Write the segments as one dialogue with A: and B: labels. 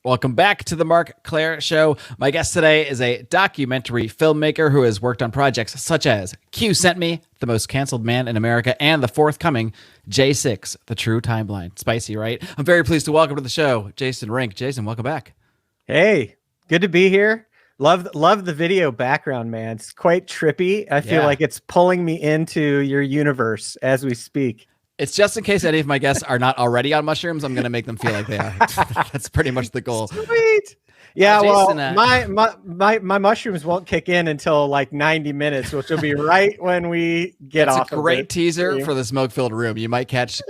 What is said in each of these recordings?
A: Welcome back to the Marc Claire Show. My guest today is a documentary filmmaker who has worked on projects such as Q Sent Me, The Most Canceled Man in America, and the forthcoming J6, The True Timeline. Spicy, right? I'm very pleased to welcome to the show Jason Rink. Jason, welcome back.
B: Hey, good to be here. Love the video background, man. It's quite trippy. I feel like it's pulling me into your universe as we speak.
A: It's just in case any of my guests are not already on mushrooms, I'm going to make them feel like they are. That's pretty much the goal.
B: Sweet. Yeah,
A: Jason,
B: my mushrooms won't kick in until like 90 minutes, which will be right when we get off.
A: It's a great teaser for the smoke-filled room. You might catch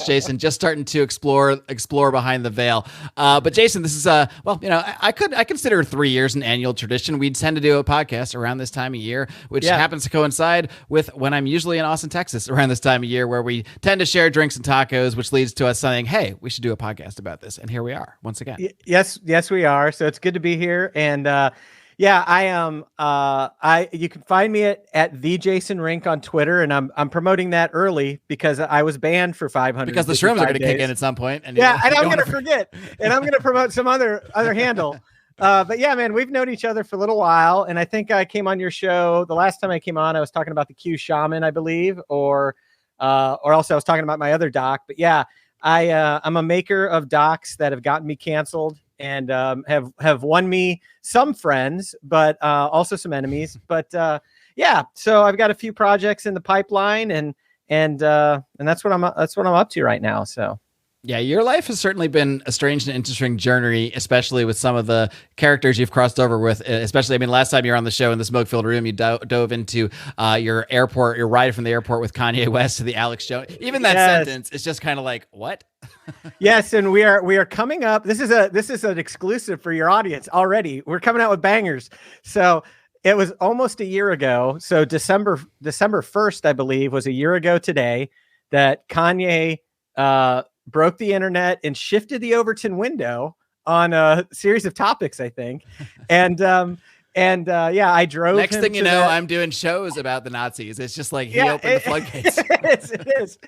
A: Jason just starting to explore behind the veil. But Jason, this is I consider 3 years an annual tradition. We tend to do a podcast around this time of year, which happens to coincide with when I'm usually in Austin, Texas, around this time of year, where we tend to share drinks and tacos, which leads to us saying, "Hey, we should do a podcast about this." And here we are once again.
B: Yes, we are. So it's good to be here. And I am. You can find me at the Jason Rink on Twitter, and I'm promoting that early because I was banned for 500.
A: Because the shrooms are going to kick in at some point.
B: And I'm going to forget, and I'm going to promote some other handle. But yeah, man, we've known each other for a little while, and I think I came on your show the last time I came on. I was talking about the Q Shaman, I believe, or else I was talking about my other doc. But yeah, I'm a maker of docs that have gotten me canceled and have won me some friends, but also some enemies. But so I've got a few projects in the pipeline, and that's what I'm up to right now. So.
A: Yeah, your life has certainly been a strange and interesting journey, especially with some of the characters you've crossed over with. Especially, I mean, last time you were on the show in the smoke-filled room, you dove into your ride from the airport with Kanye West to the Alex Jones. Even that sentence is just kind of like, what?
B: Yes, and we are coming up. This is an exclusive for your audience already. We're coming out with bangers. So it was almost a year ago. So December 1st, I believe, was a year ago today that Kanye broke the internet and shifted the Overton window on a series of topics, I think. And I drove.
A: Next thing you know, I'm doing shows about the Nazis. It's just like he opened the floodgates.
B: It is.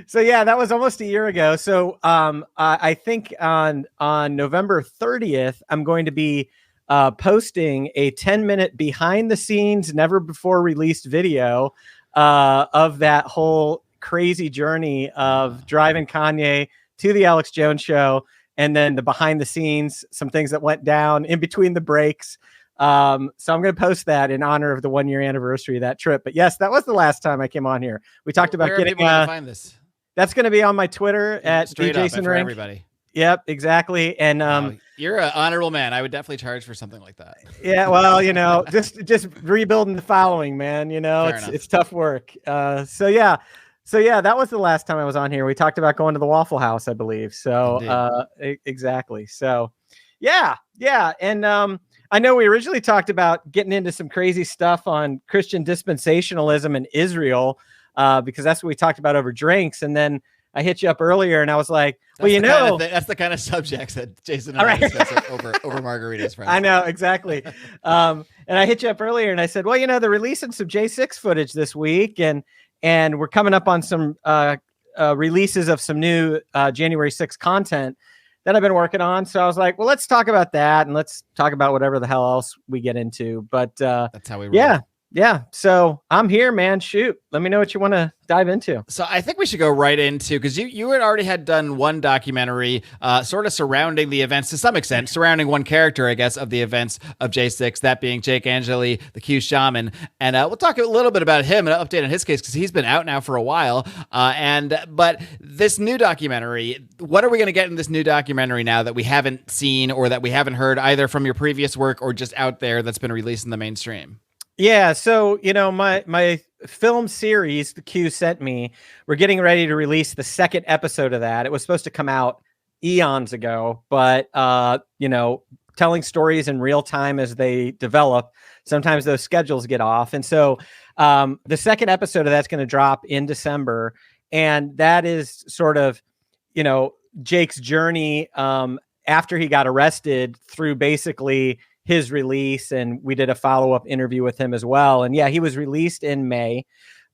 B: So yeah, that was almost a year ago. So I think on November 30th, I'm going to be posting a 10-minute behind the scenes, never before released video of that whole crazy journey of driving Kanye to the Alex Jones show, and then the behind the scenes, some things that went down in between the breaks. So I'm going to post that in honor of the 1 year anniversary of that trip. But yes, that was the last time I came on here. We talked about getting.
A: Find this?
B: That's going to be on my Twitter at Jason Rink.
A: Everybody.
B: Yep, exactly. And
A: you're an honorable man. I would definitely charge for something like that.
B: Yeah, well, just rebuilding the following, man. It's tough work. So yeah, that was the last time I was on here. We talked about going to the Waffle House, I believe. So exactly. So yeah. And I know we originally talked about getting into some crazy stuff on Christian dispensationalism in Israel, because that's what we talked about over drinks. And then I hit you up earlier and I was like,
A: that's the kind of subjects that Jason and I discuss over margaritas, friends.
B: I know, exactly. And I hit you up earlier and I said, well, they're releasing some J6 footage this week, and we're coming up on some releases of some new January 6th content that I've been working on. So I was like, well, let's talk about that, and let's talk about whatever the hell else we get into. But
A: that's how we roll.
B: Yeah. So I'm here, man. Shoot. Let me know what you want to dive into.
A: So I think we should go right into, because you had already had done one documentary sort of surrounding the events to some extent, surrounding one character, I guess, of the events of J6, that being Jake Angeli, the Q Shaman. And we'll talk a little bit about him and an update on his case, because he's been out now for a while. But this new documentary, what are we going to get in this new documentary now that we haven't seen or that we haven't heard either from your previous work or just out there that's been released in the mainstream?
B: Yeah, so my film series, The Q Sent Me, we're getting ready to release the second episode of that. It was supposed to come out eons ago, but telling stories in real time as they develop, sometimes those schedules get off. And so the second episode of that's going to drop in December, and that is sort of Jake's journey after he got arrested through basically his release, and we did a follow-up interview with him as well. And yeah, he was released in May.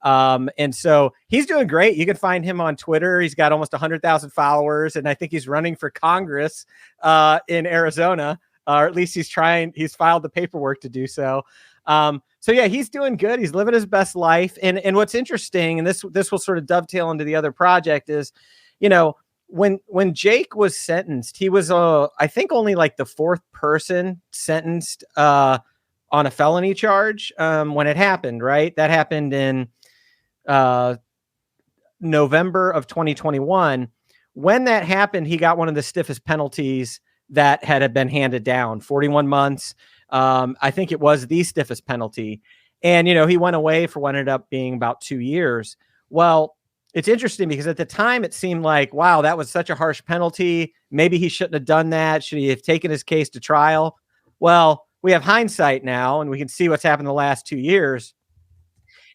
B: And so he's doing great. You can find him on Twitter. He's got almost 100,000 followers, and I think he's running for Congress in Arizona, or at least he's filed the paperwork to do so. So yeah, he's doing good. He's living his best life. And what's interesting, and this will sort of dovetail into the other project, is, when Jake was sentenced, he was I think only like the fourth person sentenced on a felony charge when it happened, right? That happened in November of 2021. When that happened, he got one of the stiffest penalties that had been handed down, 41 months. I think it was the stiffest penalty. And, he went away for what ended up being about 2 years. Well, it's interesting because at the time it seemed like, wow, that was such a harsh penalty. Maybe he shouldn't have done that. Should he have taken his case to trial? Well, we have hindsight now, and we can see what's happened the last 2 years.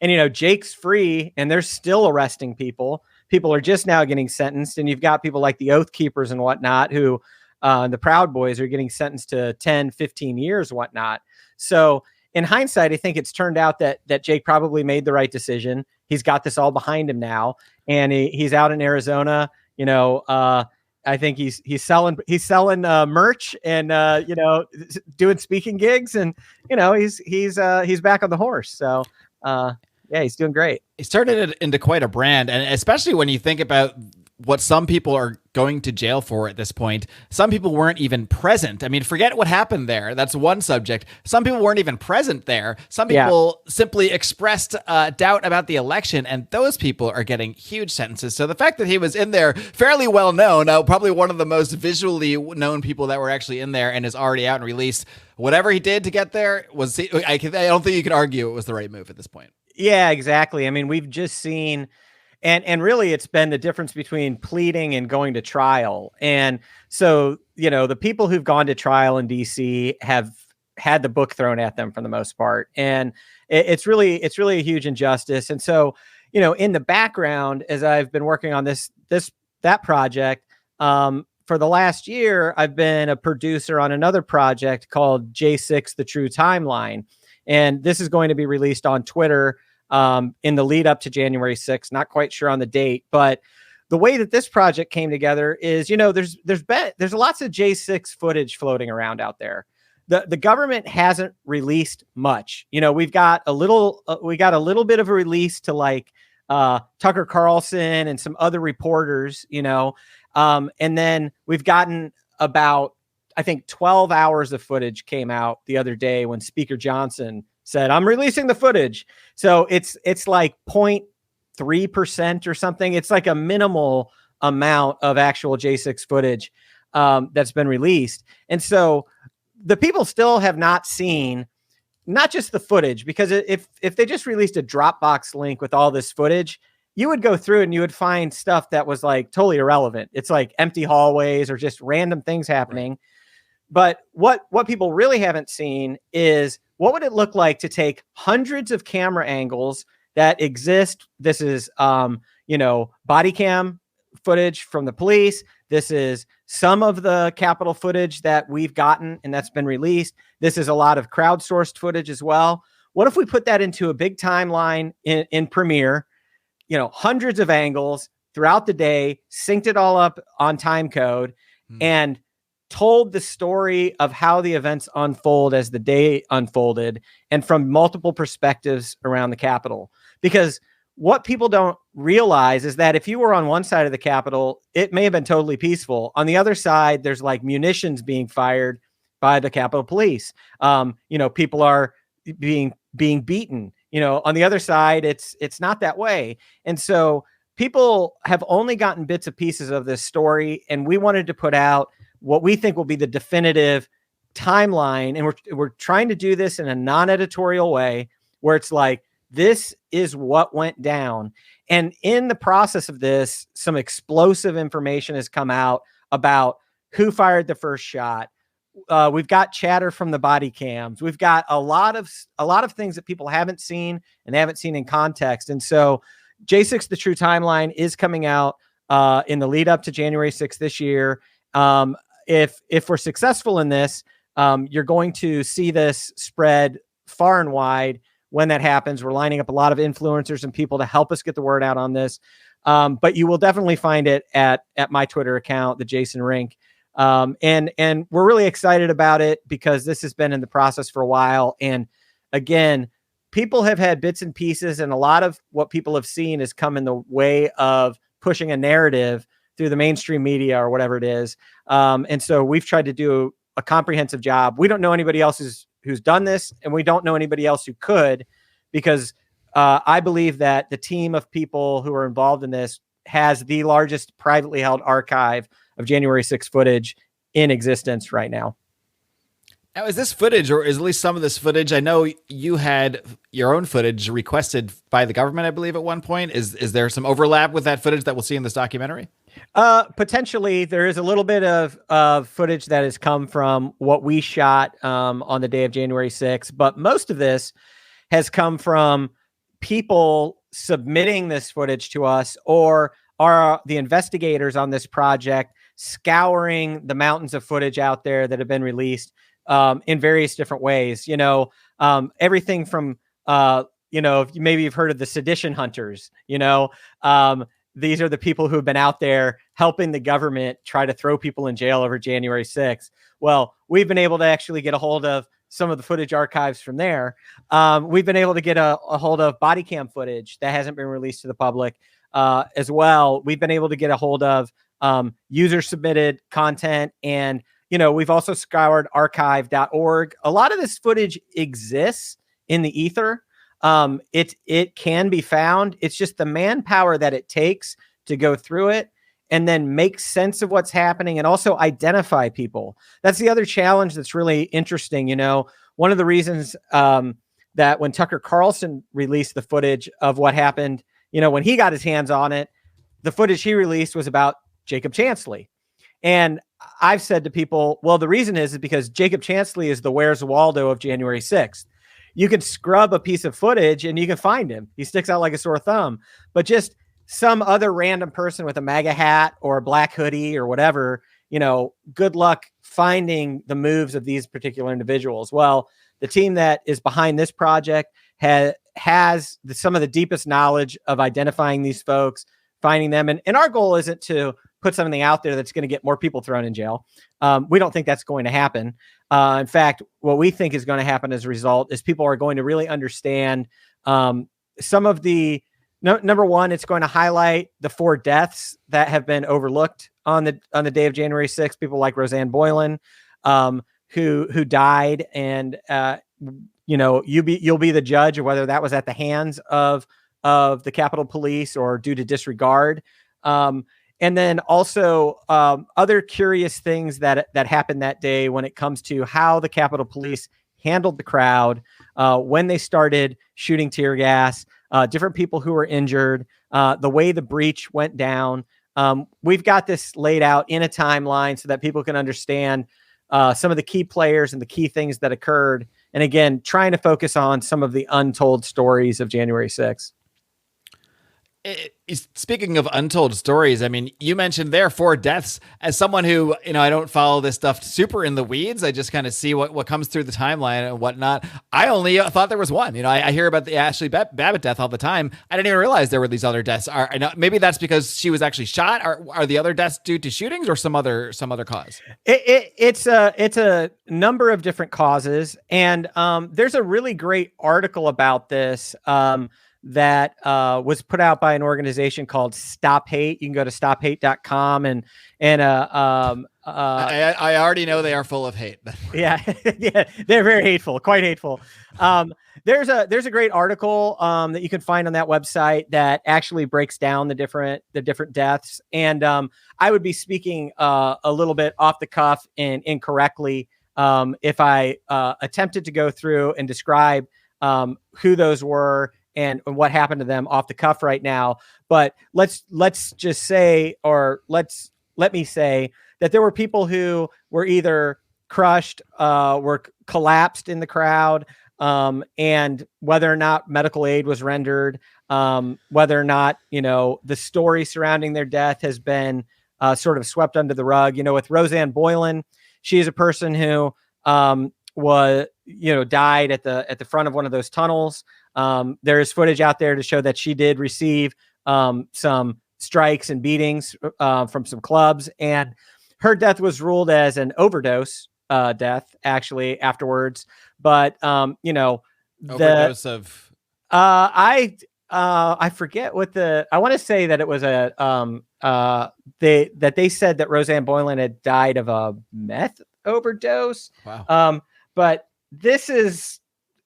B: And, Jake's free, and they're still arresting people. People are just now getting sentenced. And you've got people like the Oath Keepers and whatnot, who the Proud Boys are getting sentenced to 10, 15 years, whatnot. So in hindsight, I think it's turned out that Jake probably made the right decision. He's got this all behind him now, and he's out in Arizona. I think he's selling merch and doing speaking gigs, and he's back on the horse. So yeah, he's doing great.
A: He started it into quite a brand, and especially when you think about what some people are going to jail for at this point. Some people weren't even present. I mean, forget what happened there. That's one subject. Some people weren't even present there. Some people simply expressed doubt about the election, and those people are getting huge sentences. So the fact that he was in there, fairly well known, probably one of the most visually known people that were actually in there, and is already out and released. Whatever he did to get there I don't think you could argue it was the right move at this point.
B: Yeah, exactly. I mean, we've just seen, and really it's been the difference between pleading and going to trial. And so, the people who've gone to trial in DC have had the book thrown at them for the most part. And it's really a huge injustice. And so, in the background, as I've been working on that project, for the last year, I've been a producer on another project called J6, The True Timeline. And this is going to be released on Twitter in the lead up to January 6th. Not quite sure on the date, but the way that this project came together is, there's lots of J6 footage floating around out there. The government hasn't released much. We've got a little bit of a release to like Tucker Carlson and some other reporters, and then we've gotten about, I think 12 hours of footage came out the other day when Speaker Johnson said, "I'm releasing the footage." So it's like 0.3% or something. It's like a minimal amount of actual J6 footage that's been released. And so the people still have not seen not just the footage, because if they just released a Dropbox link with all this footage, you would go through and you would find stuff that was like totally irrelevant. It's like empty hallways or just random things happening. Right. But what people really haven't seen is, what would it look like to take hundreds of camera angles that exist? This is, body cam footage from the police. This is some of the Capitol footage that we've gotten and that's been released. This is a lot of crowdsourced footage as well. What if we put that into a big timeline in Premiere, hundreds of angles throughout the day, synced it all up on time code, and told the story of how the events unfold as the day unfolded, and from multiple perspectives around the Capitol. Because what people don't realize is that if you were on one side of the Capitol, it may have been totally peaceful. On the other side, there's like munitions being fired by the Capitol Police. People are being beaten. On the other side, it's not that way. And so people have only gotten bits and pieces of this story, and we wanted to put out what we think will be the definitive timeline. And we're trying to do this in a non-editorial way, where it's like, this is what went down. And in the process of this, some explosive information has come out about who fired the first shot. We've got chatter from the body cams. We've got a lot of things that people haven't seen and they haven't seen in context. And so J6, The True Timeline, is coming out in the lead up to January 6th this year. If we're successful in this, you're going to see this spread far and wide. when that happens. We're lining up a lot of influencers and people to help us get the word out on this. But you will definitely find it at my Twitter account, the Jason Rink. And we're really excited about it because this has been in the process for a while. And again, people have had bits and pieces, and a lot of what people have seen has come in the way of pushing a narrative through the mainstream media or whatever it is. And so we've tried to do a comprehensive job. We don't know anybody else who's done this, and we don't know anybody else who could, because I believe that the team of people who are involved in this has the largest privately held archive of January 6th footage in existence right now.
A: Now, is this footage, or is at least some of this footage? I know you had your own footage requested by the government, I believe, at one point. Is there some overlap with that footage that we'll see in this documentary?
B: Potentially, there is a little bit of footage that has come from what we shot on the day of January 6th, but most of this has come from people submitting this footage to us, or are the investigators on this project scouring the mountains of footage out there that have been released in various different ways. Everything from, maybe you've heard of the sedition hunters. These are the people who have been out there helping the government try to throw people in jail over January 6th. Well, we've been able to actually get a hold of some of the footage archives from there. We've been able to get a hold of body cam footage that hasn't been released to the public as well. We've been able to get a hold of user submitted content, and we've also scoured archive.org. A lot of this footage exists in the ether. It can be found. It's just the manpower that it takes to go through it and then make sense of what's happening and also identify people. That's the other challenge that's really interesting. One of the reasons that when Tucker Carlson released the footage of what happened, when he got his hands on it, the footage he released was about Jacob Chansley. And I've said to people, well, the reason is because Jacob Chansley is the Where's Waldo of January 6th. You can scrub a piece of footage and you can find him. He sticks out like a sore thumb. But just some other random person with a MAGA hat or a black hoodie or whatever, good luck finding the moves of these particular individuals. Well, the team that is behind this project has some of the deepest knowledge of identifying these folks, finding them. And our goal isn't to put something out there that's going to get more people thrown in jail. We don't think that's going to happen. In fact, what we think is going to happen as a result is people are going to really understand some of the number one, it's going to highlight the 4 deaths that have been overlooked on the day of January 6th. People like Roseanne Boylan, who died, and you'll be the judge of whether that was at the hands of the Capitol Police or due to disregard. And then also other curious things that happened that day when it comes to how the Capitol Police handled the crowd when they started shooting tear gas, different people who were injured, the way the breach went down. We've got this laid out in a timeline so that people can understand some of the key players and the key things that occurred. And again, trying to focus on some of the untold stories of January 6th.
A: Speaking of untold stories, I mean, you mentioned there 4 deaths. As someone who, I don't follow this stuff super in the weeds, I just kind of see what comes through the timeline and whatnot. I only thought there was one. I hear about the Ashley Babbitt death all the time. I didn't even realize there were these other deaths. Maybe that's because she was actually shot. Are the other deaths due to shootings or some other cause?
B: It's a number of different causes, and there's a really great article about this. That was put out by an organization called Stop Hate. You can go to stophate.com and
A: I already know they are full of hate.
B: yeah, they're very hateful, quite hateful. There's a great article that you can find on that website that actually breaks down the different deaths. And I would be speaking a little bit off the cuff and incorrectly if I attempted to go through and describe who those were and what happened to them off the cuff right now. But let's just say, or let me say that there were people who were either crushed, were collapsed in the crowd, and whether or not medical aid was rendered, whether or not, the story surrounding their death has been sort of swept under the rug. With Roseanne Boylan, she is a person who died at the front of one of those tunnels. There is footage out there to show that she did receive some strikes and beatings from some clubs, and her death was ruled as an overdose death actually afterwards. But
A: overdose of
B: I forget what I want to say that it was they said that Roseanne Boylan had died of a meth overdose.
A: Wow.
B: But this is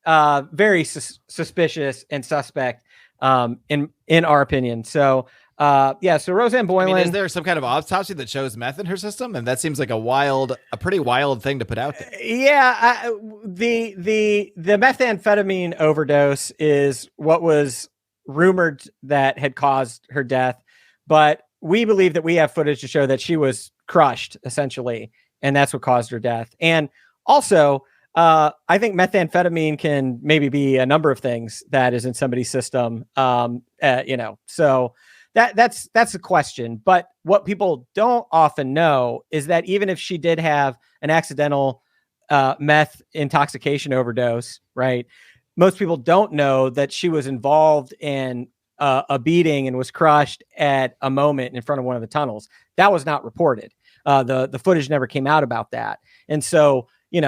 B: very suspicious and suspect in our opinion. So so Roseanne Boylan.
A: Is there some kind of autopsy that shows meth in her system? And that seems like a pretty wild thing to put out there.
B: Yeah, the methamphetamine overdose is what was rumored that had caused her death, but we believe that we have footage to show that she was crushed essentially, and that's what caused her death. And also, I think methamphetamine can maybe be a number of things that is in somebody's system. So that's a question. But what people don't often know is that even if she did have an accidental meth intoxication overdose, right? Most people don't know that she was involved in a beating and was crushed at a moment in front of one of the tunnels. That was not reported. The footage never came out about that. And so, I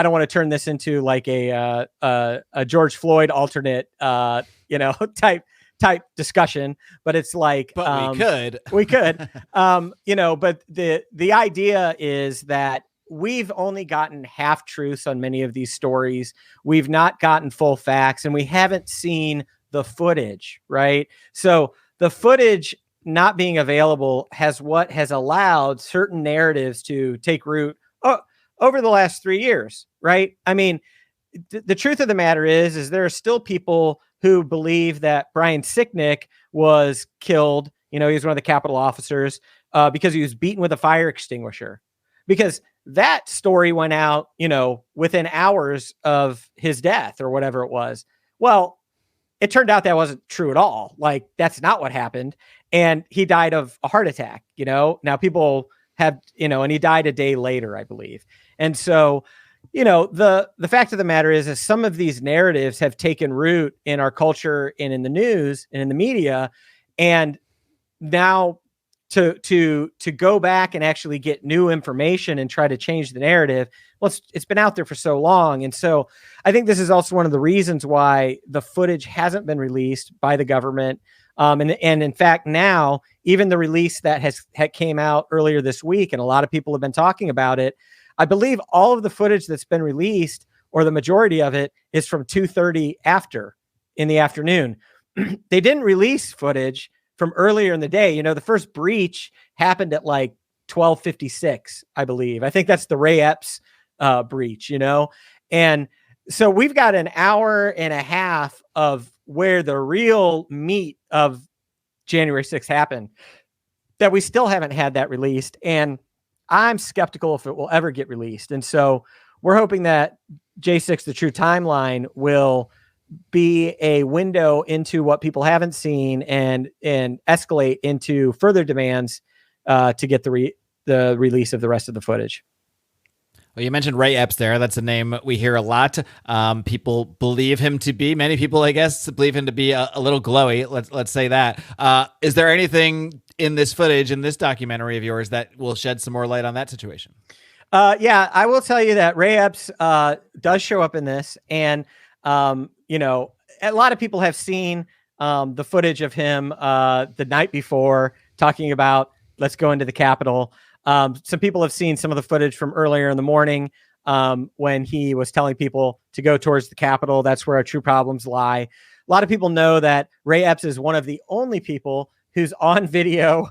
B: don't want to turn this into like a George Floyd alternate, type discussion, but it's like,
A: but
B: we could, but the idea is that we've only gotten half truths on many of these stories. We've not gotten full facts, and we haven't seen the footage, right? So the footage not being available has allowed certain narratives to take root over the last 3 years, right? I mean, the truth of the matter is there are still people who believe that Brian Sicknick was killed. He was one of the Capitol officers because he was beaten with a fire extinguisher, because that story went out, within hours of his death or whatever it was. Well, it turned out that wasn't true at all. Like, that's not what happened. And he died of a heart attack, now people have, and he died a day later, I believe. And so, the fact of the matter is some of these narratives have taken root in our culture and in the news and in the media. And now to go back and actually get new information and try to change the narrative, well, it's been out there for so long. And so I think this is also one of the reasons why the footage hasn't been released by the government. And in fact, now even the release that had came out earlier this week, and a lot of people have been talking about it, I believe all of the footage that's been released, or the majority of it, is from 2:30 in the afternoon. They didn't release footage from earlier in the day. The first breach happened at like 12:56, I believe. I think that's the Ray Epps breach, and so we've got an hour and a half of where the real meat of January 6th happened that we still haven't had that released. And I'm skeptical if it will ever get released. And so we're hoping that J6, the True Timeline, will be a window into what people haven't seen and escalate into further demands to get the release of the rest of the footage.
A: Well, you mentioned Ray Epps there. That's a name we hear a lot. People believe him to be, many people, I guess, believe him to be a little glowy. Let's say that. Is there anything in this footage, in this documentary of yours, that will shed some more light on that situation?
B: Yeah, I will tell you that Ray Epps does show up in this. And, a lot of people have seen the footage of him the night before talking about, let's go into the Capitol. Some people have seen some of the footage from earlier in the morning when he was telling people to go towards the Capitol. That's where our true problems lie. A lot of people know that Ray Epps is one of the only people who's on video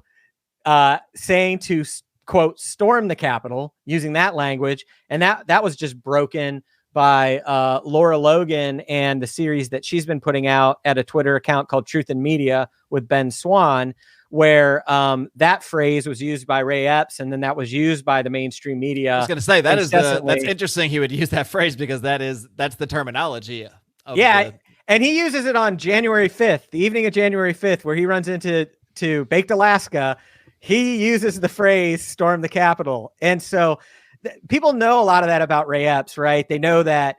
B: saying to, quote, storm the Capitol, using that language. And that was just broken by Laura Logan and the series that she's been putting out at a Twitter account called Truth in Media with Ben Swan, where that phrase was used by Ray Epps, and then that was used by the mainstream media.
A: I was going to say that's interesting. He would use that phrase because that's the terminology.
B: And he uses it on January 5th, the evening of January 5th, where he runs into Baked Alaska. He uses the phrase "storm the Capitol," and so people know a lot of that about Ray Epps, right? They know that,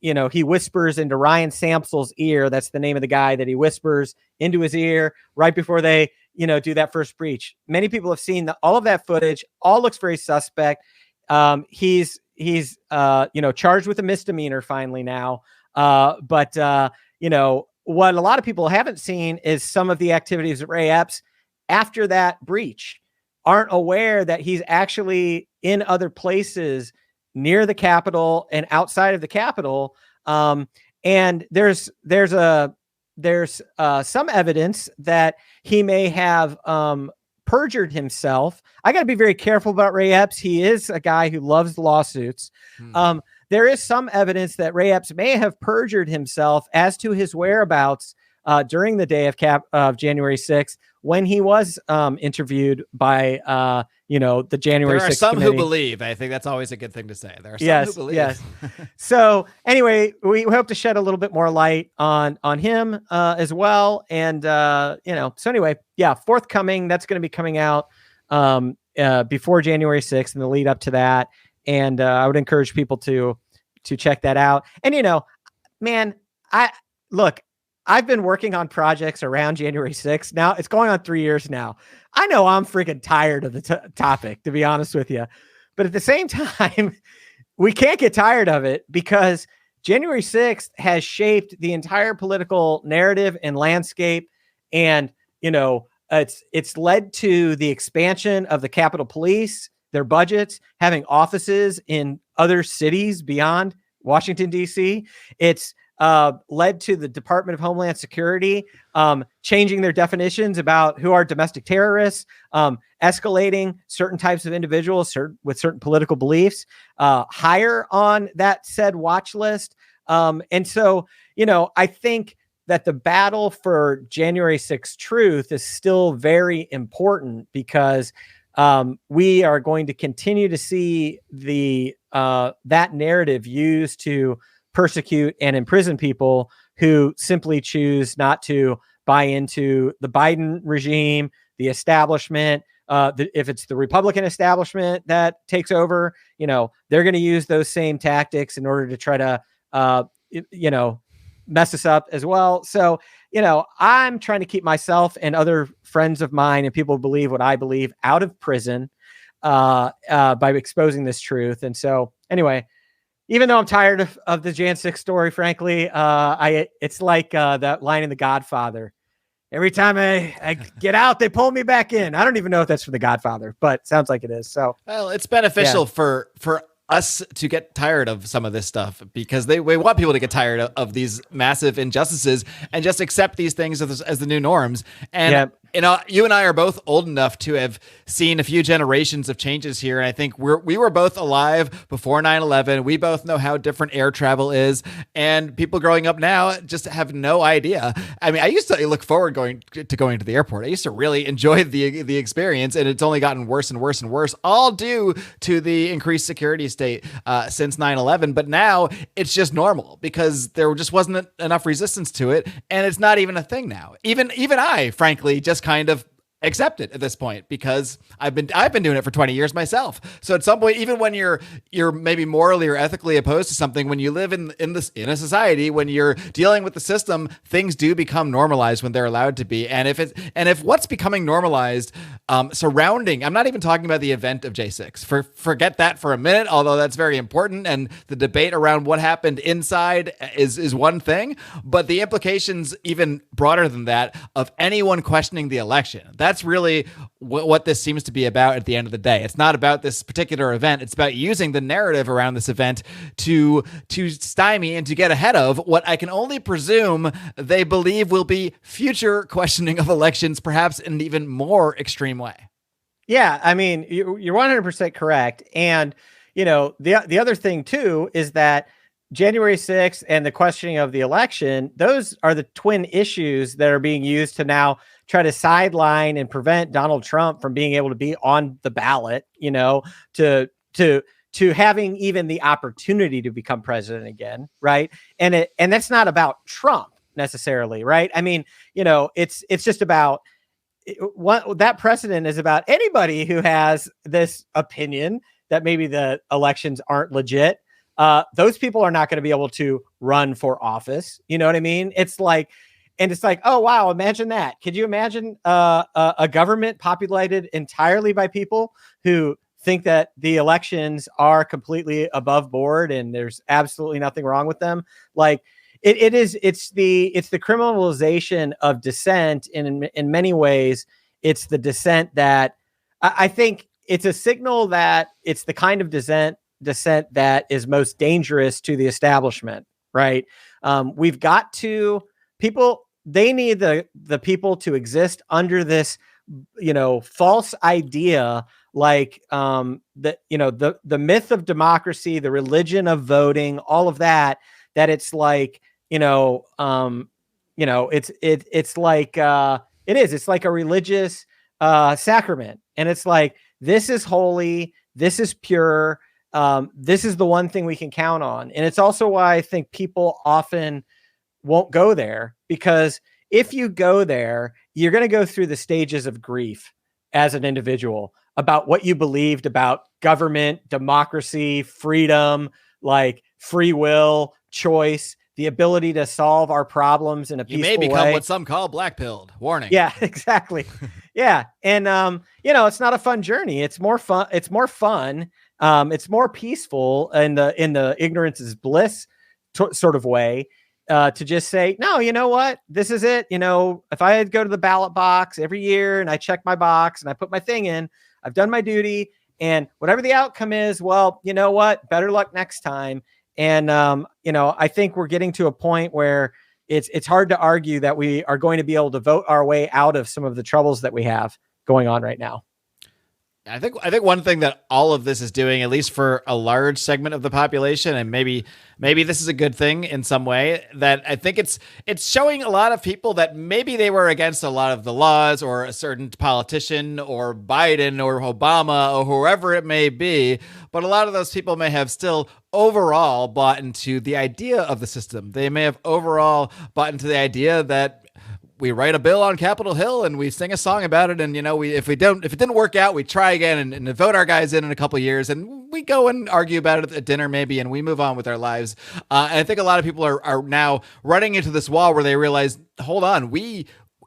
B: he whispers into Ryan Samsel's ear. That's the name of the guy that he whispers into his ear right before they, do that first breach. Many people have seen all of that footage. All looks very suspect. He's charged with a misdemeanor finally now. But what a lot of people haven't seen is some of the activities of Ray Epps after that breach. Aren't aware that he's actually in other places near the Capitol and outside of the Capitol. And there's some evidence that he may have perjured himself. I got to be very careful about Ray Epps. He is a guy who loves lawsuits. There is some evidence that Ray Epps may have perjured himself as to his whereabouts during the day of January 6th, when he was interviewed by, the January 6th
A: There are some
B: committee.
A: who believe. I think that's always a good thing to say. There are some who believe.
B: Yes. So anyway, we hope to shed a little bit more light on him as well. And, so anyway, forthcoming, that's going to be coming out before January 6th and the lead up to that. And I would encourage people to check that out. And, man, I've been working on projects around January 6th. Now it's going on 3 years now. I know I'm freaking tired of the topic, to be honest with you. But at the same time, we can't get tired of it because January 6th has shaped the entire political narrative and landscape. And, it's led to the expansion of the Capitol Police, their budgets, having offices in other cities beyond Washington, D.C. It's led to the Department of Homeland Security changing their definitions about who are domestic terrorists, escalating certain types of individuals with certain political beliefs higher on that said watch list. And so, I think that the battle for January 6th truth is still very important because we are going to continue to see that narrative used to persecute and imprison people who simply choose not to buy into the Biden regime, the establishment. If it's the Republican establishment that takes over, they're going to use those same tactics in order to try to, mess us up as well. So, I'm trying to keep myself and other friends of mine and people who believe what I believe out of prison by exposing this truth. And so anyway, even though I'm tired of the Jan 6 story, frankly, it's like that line in The Godfather. Every time I get out, they pull me back in. I don't even know if that's from The Godfather, but it sounds like it is. So,
A: well, it's beneficial for us to get tired of some of this stuff because we want people to get tired of these massive injustices and just accept these things as the new norms. And you and I are both old enough to have seen a few generations of changes here. And I think we were both alive before 9/11. We both know how different air travel is. And people growing up now just have no idea. I mean, I used to look forward going to the airport. I used to really enjoy the experience, and it's only gotten worse and worse and worse, all due to the increased security state since 9/11. But now it's just normal because there just wasn't enough resistance to it. And it's not even a thing now. Even I, frankly, just kind of accept it at this point because I've been doing it for 20 years myself. So at some point, even when you're maybe morally or ethically opposed to something, when you live in a society, when you're dealing with the system, things do become normalized when they're allowed to be. And if what's becoming normalized surrounding, I'm not even talking about the event of J6. Forget that for a minute, although that's very important. And the debate around what happened inside is one thing, but the implications even broader than that of anyone questioning the election. That's really what this seems to be about at the end of the day. It's not about this particular event. It's about using the narrative around this event to stymie and to get ahead of what I can only presume they believe will be future questioning of elections, perhaps in an even more extreme way.
B: Yeah, I mean, you're 100% correct. And, the other thing, too, is that January 6th and the questioning of the election, those are the twin issues that are being used to now try to sideline and prevent Donald Trump from being able to be on the ballot, to having even the opportunity to become president again. Right. And that's not about Trump necessarily. Right. I mean, it's just about what that precedent is about anybody who has this opinion that maybe the elections aren't legit, those people are not going to be able to run for office. You know what I mean? It's like, oh, wow, imagine that. Could you imagine a government populated entirely by people who think that the elections are completely above board and there's absolutely nothing wrong with them? Like, it's the criminalization of dissent. And in many ways, it's the dissent that I think it's a signal that it's the kind of dissent that is most dangerous to the establishment, right? We've got to people. They need the people to exist under this, false idea, like the myth of democracy, the religion of voting, all of that. That it's like it's like it's like a religious sacrament, and it's like, this is holy, this is pure, this is the one thing we can count on. And it's also why I think people often won't go there, because if you go there, you're going to go through the stages of grief as an individual about what you believed about government, democracy, freedom, like free will, choice, the ability to solve our problems in a peaceful way.
A: You may become what some call black-pilled. Warning.
B: Yeah, exactly. Yeah. And, it's not a fun journey. It's more fun. It's more fun. It's more peaceful in the ignorance is bliss sort of way. To just say, no, you know what? This is it. If I go to the ballot box every year and I check my box and I put my thing in, I've done my duty, and whatever the outcome is, well, you know what? Better luck next time. And, I think we're getting to a point where it's hard to argue that we are going to be able to vote our way out of some of the troubles that we have going on right now.
A: I think one thing that all of this is doing, at least for a large segment of the population, and maybe this is a good thing in some way, that I think it's showing a lot of people that maybe they were against a lot of the laws or a certain politician or Biden or Obama or whoever it may be, but a lot of those people may have still overall bought into the idea of the system. They may have overall bought into the idea that we write a bill on Capitol Hill and we sing a song about it. And, if it didn't work out, we try again and vote our guys in a couple of years, and we go and argue about it at dinner maybe, and we move on with our lives. And I think a lot of people are now running into this wall where they realize, hold on,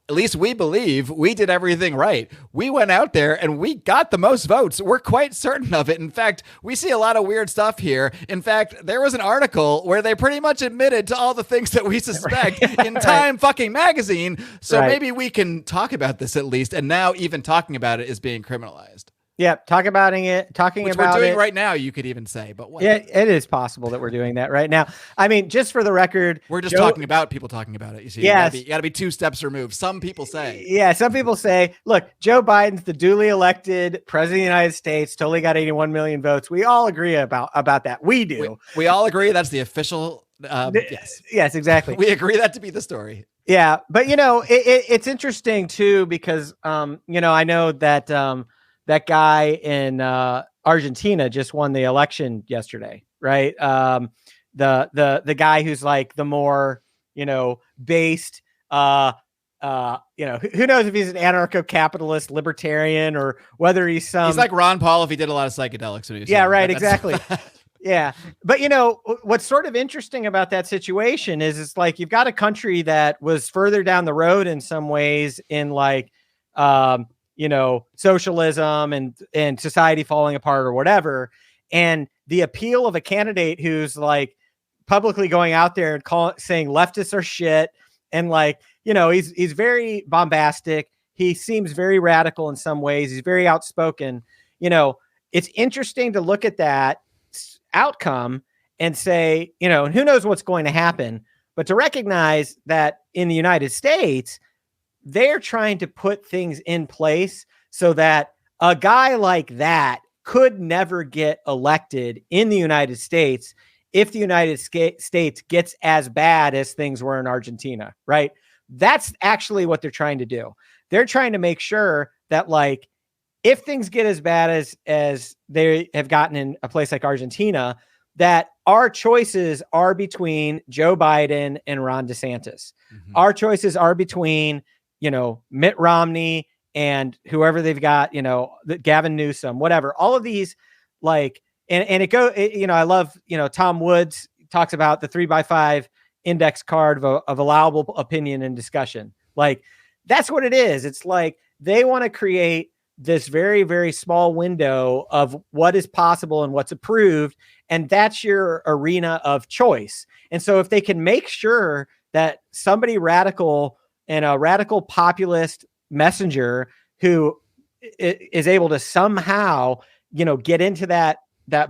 A: at least we believe we did everything right. We went out there and we got the most votes. We're quite certain of it. In fact, we see a lot of weird stuff here. In fact, there was an article where they pretty much admitted to all the things that we suspect in Time fucking magazine. So maybe we can talk about this at least. And now even talking about it is being criminalized.
B: Yeah, talking about
A: Which
B: it
A: we're doing right now, you could even say, but what?
B: Yeah, it is possible that we're doing that right now. I mean, just for the record,
A: we're just talking about people talking about it. You see,
B: yes.
A: You got to be 2 steps removed. Some people say,
B: some people say, look, Joe Biden's the duly elected president of the United States, totally got 81 million votes. We all agree about that. We do.
A: We all agree that's the official.
B: Yes, exactly.
A: We agree that to be the story.
B: Yeah, but it's interesting too, because I know that that guy in Argentina just won the election yesterday, right? The guy who's like the more based, who knows if he's an anarcho-capitalist libertarian or whether he's
A: like Ron Paul if he did a lot of psychedelics when he was
B: exactly. Yeah. But what's sort of interesting about that situation is it's like you've got a country that was further down the road in some ways in like socialism and society falling apart or whatever. And the appeal of a candidate who's like publicly going out there and saying leftists are shit. And like, he's very bombastic. He seems very radical in some ways. He's very outspoken. It's interesting to look at that outcome and say, and who knows what's going to happen, but to recognize that in the United States, they're trying to put things in place so that a guy like that could never get elected in the United States if the United States gets as bad as things were in Argentina, right? That's actually what they're trying to do. They're trying to make sure that like, if things get as bad as they have gotten in a place like Argentina, that our choices are between Joe Biden and Ron DeSantis. Mm-hmm. Our choices are between, Mitt Romney and whoever they've got, Gavin Newsom, whatever. All of these like, and I love, Tom Woods talks about the 3x5 index card of allowable opinion and discussion. Like, that's what it is. It's like they want to create this very, very small window of what is possible and what's approved. And that's your arena of choice. And so if they can make sure that somebody radical and a radical populist messenger who is able to somehow, get into that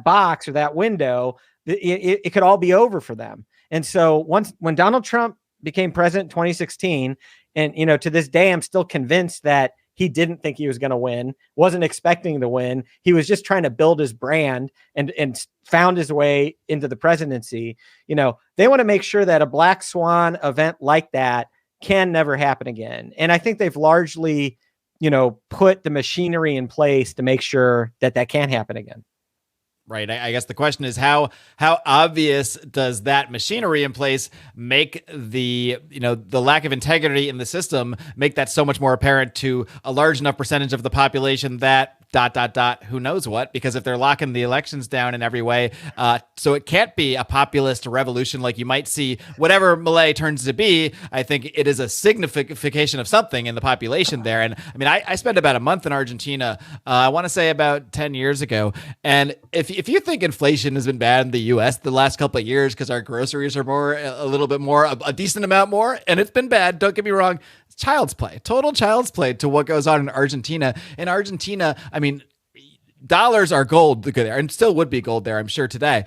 B: box or that window, it could all be over for them. And so when Donald Trump became president in 2016, and, to this day, I'm still convinced that he didn't think he was going to win, wasn't expecting to win. He was just trying to build his brand and found his way into the presidency. They want to make sure that a black swan event like that can never happen again. And I think they've largely, put the machinery in place to make sure that can't happen again.
A: Right. I guess the question is how obvious does that machinery in place make the lack of integrity in the system, make that so much more apparent to a large enough percentage of the population that ... who knows what, because if they're locking the elections down in every way, so it can't be a populist revolution like you might see, whatever Milei turns to be. I think it is a signification of something in the population there. And I mean, I spent about a month in Argentina, I want to say about 10 years ago. And if you think inflation has been bad in the US the last couple of years because our groceries are a little bit more, a decent amount more, and it's been bad, don't get me wrong, child's play, total child's play to what goes on in Argentina. In Argentina, I mean, dollars are gold there, and still would be gold there, I'm sure, today,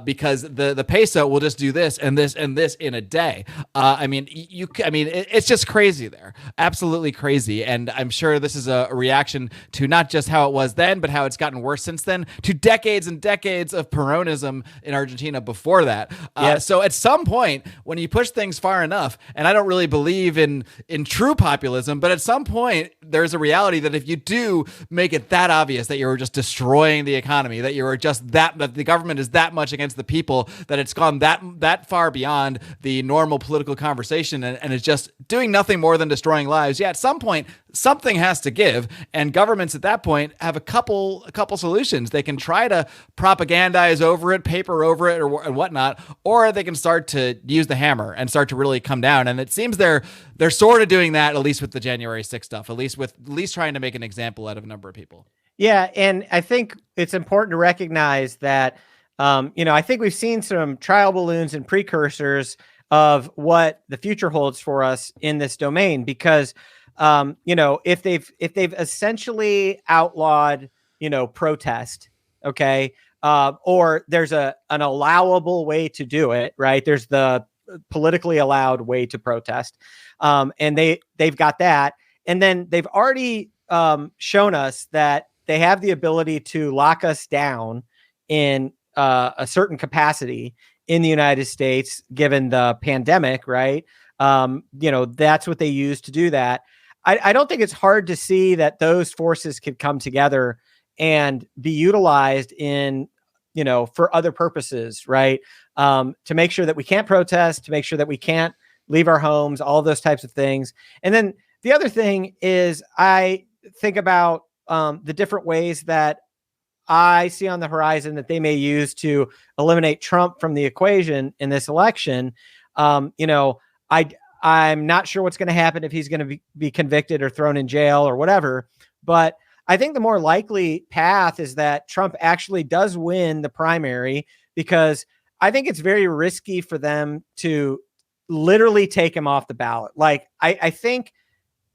A: because the peso will just do this and this and this in a day. It's just crazy there, absolutely crazy. And I'm sure this is a reaction to not just how it was then, but how it's gotten worse since then, to decades and decades of Peronism in Argentina before that.
B: Yes.
A: So at some point, when you push things far enough, and I don't really believe in true populism, but at some point, there's a reality that if you do make it that obvious that you're just destroying the economy, that you are just that the government is that much against the people, that it's gone that far beyond the normal political conversation and is just doing nothing more than destroying lives. Yeah, at some point something has to give, and governments at that point have a couple solutions. They can try to propagandize over it, paper over it, or whatnot, or they can start to use the hammer and start to really come down. And it seems they're sort of doing that, at least with the January 6th stuff, at least trying to make an example out of a number of people.
B: Yeah, and I think it's important to recognize that, I think we've seen some trial balloons and precursors of what the future holds for us in this domain, because, if they've essentially outlawed, protest, okay, or there's an allowable way to do it, right? There's the politically allowed way to protest, and they've got that, and then they've already shown us that they have the ability to lock us down in a certain capacity in the United States, given the pandemic, right? That's what they use to do that. I don't think it's hard to see that those forces could come together and be utilized in, for other purposes, right? To make sure that we can't protest, to make sure that we can't leave our homes, all those types of things. And then the other thing is, I think about the different ways that I see on the horizon that they may use to eliminate Trump from the equation in this election. I'm not sure what's going to happen if he's going to be convicted or thrown in jail or whatever, but I think the more likely path is that Trump actually does win the primary, because I think it's very risky for them to literally take him off the ballot. Like, I think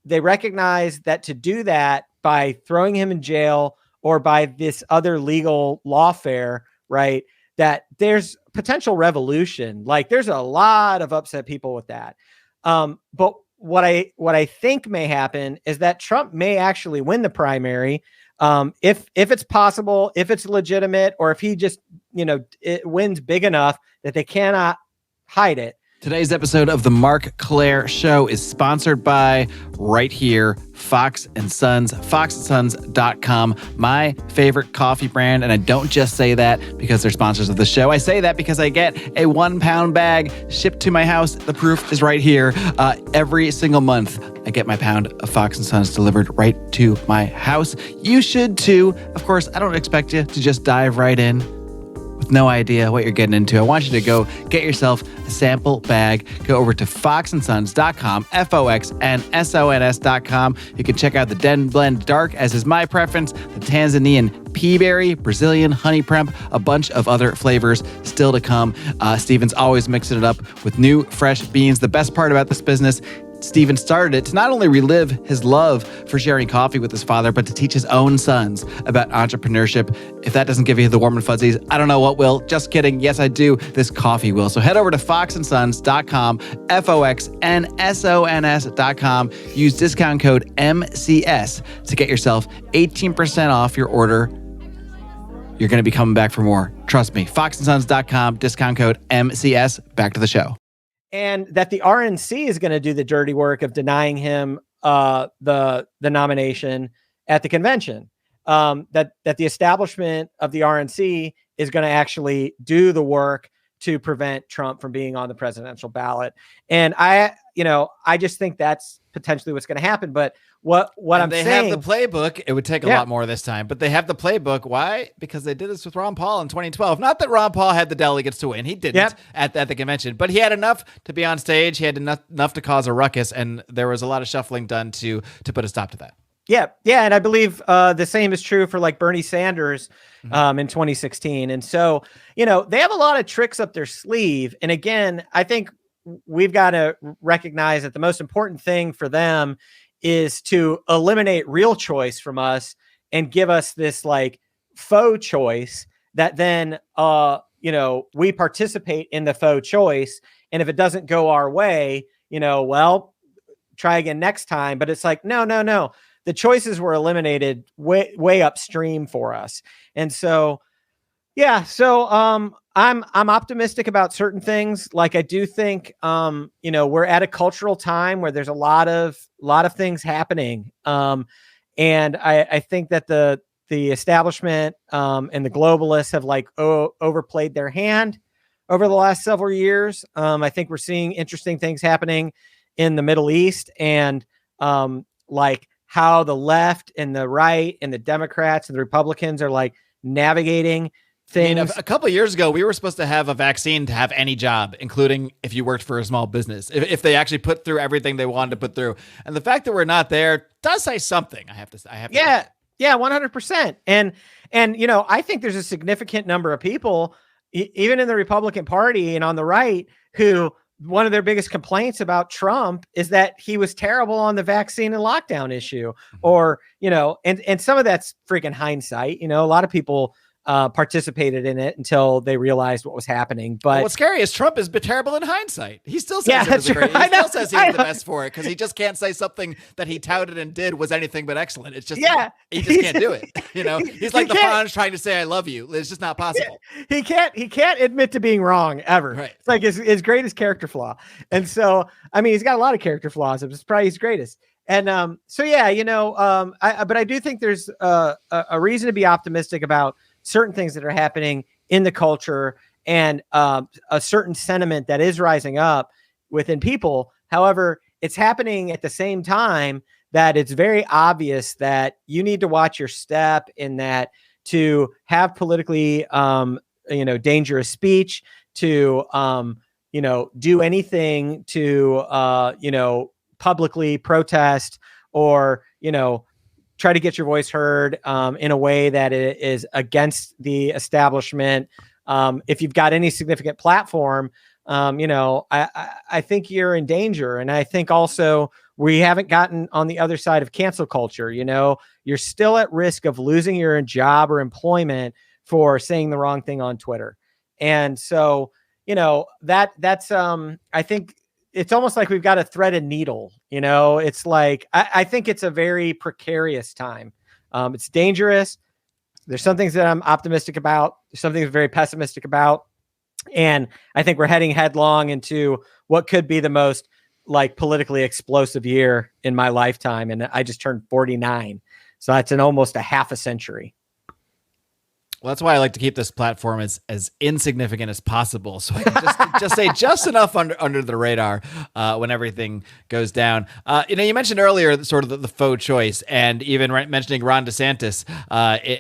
B: they recognize that to do that by throwing him in jail or by this other legal lawfare, right, that there's potential revolution. Like, there's a lot of upset people with that. But what I think may happen is that Trump may actually win the primary, if it's possible, if it's legitimate, or if he just, it wins big enough that they cannot hide it.
A: Today's episode of the Marc Clair Show is sponsored by right here, Fox & Sons, foxandsons.com, my favorite coffee brand. And I don't just say that because they're sponsors of the show. I say that because I get a 1 pound bag shipped to my house. The proof is right here. Every single month, I get my pound of Fox & Sons delivered right to my house. You should too. Of course, I don't expect you to just dive right in with no idea what you're getting into. I want you to go get yourself a sample bag. Go over to foxandsons.com, foxnsons.com. You can check out the Den Blend Dark, as is my preference, the Tanzanian Peaberry, Brazilian Honey Premp, a bunch of other flavors still to come. Steven's always mixing it up with new, fresh beans. The best part about this business, Steven started it to not only relive his love for sharing coffee with his father, but to teach his own sons about entrepreneurship. If that doesn't give you the warm and fuzzies, I don't know what will. Just kidding. Yes, I do. This coffee will. So head over to foxandsons.com, foxnsons.com. Use discount code MCS to get yourself 18% off your order. You're going to be coming back for more. Trust me. foxandsons.com, discount code MCS. Back to the show.
B: And that the RNC is going to do the dirty work of denying him the nomination at the convention. That the establishment of the RNC is going to actually do the work to prevent Trump from being on the presidential ballot. And I just think that's potentially what's going to happen. But what I'm saying,
A: they have the playbook. It would take a lot more this time, but they have the playbook. Why? Because they did this with Ron Paul in 2012. Not that Ron Paul had the delegates to win. He didn't at the convention, but he had enough to be on stage. He had enough to cause a ruckus, and there was a lot of shuffling done to put a stop to that.
B: Yeah. And I believe the same is true for like Bernie Sanders in 2016. And so, they have a lot of tricks up their sleeve. And again, I think we've got to recognize that the most important thing for them is to eliminate real choice from us and give us this like faux choice that then, we participate in the faux choice. And if it doesn't go our way, well, try again next time. But it's like, no. The choices were eliminated way upstream for us. And so, I'm optimistic about certain things. Like I do think, we're at a cultural time where there's a lot of things happening. And I think that the establishment and the globalists have like overplayed their hand over the last several years. I think we're seeing interesting things happening in the Middle East, and like how the left and the right and the Democrats and the Republicans are like navigating things.
A: I mean, a couple of years ago, we were supposed to have a vaccine to have any job, including if you worked for a small business, if they actually put through everything they wanted to put through. And the fact that we're not there does say something. I have to.
B: Yeah, 100%. And I think there's a significant number of people, even in the Republican Party and on the right, who one of their biggest complaints about Trump is that he was terrible on the vaccine and lockdown issue, or, and some of that's freaking hindsight. A lot of people participated in it until they realized what was happening. But
A: what's scary is Trump is terrible in hindsight. He still says he still says he was the best for it because he just can't say something that he touted and did was anything but excellent. It's just he just can't do it. He's like the Fonz trying to say I love you. It's just not possible.
B: He can't admit to being wrong ever.
A: Right.
B: It's like his greatest character flaw. And so I mean, he's got a lot of character flaws. It's probably his greatest. And but I do think there's a reason to be optimistic about certain things that are happening in the culture and a certain sentiment that is rising up within people. However, it's happening at the same time that it's very obvious that you need to watch your step, in that to have politically, dangerous speech, to, do anything to, publicly protest or, try to get your voice heard in a way that it is against the establishment. If you've got any significant platform, I think you're in danger. And I think also we haven't gotten on the other side of cancel culture. You're still at risk of losing your job or employment for saying the wrong thing on Twitter. And so, that's I think it's almost like we've got a threaded needle. It's like, I think it's a very precarious time. It's dangerous. There's some things that I'm optimistic about. There's some things I'm very pessimistic about. And I think we're heading headlong into what could be the most like politically explosive year in my lifetime. And I just turned 49. So that's in almost a half a century.
A: Well, that's why I like to keep this platform as insignificant as possible, so I can just say just enough under the radar when everything goes down. You mentioned earlier sort of the faux choice, and even mentioning Ron DeSantis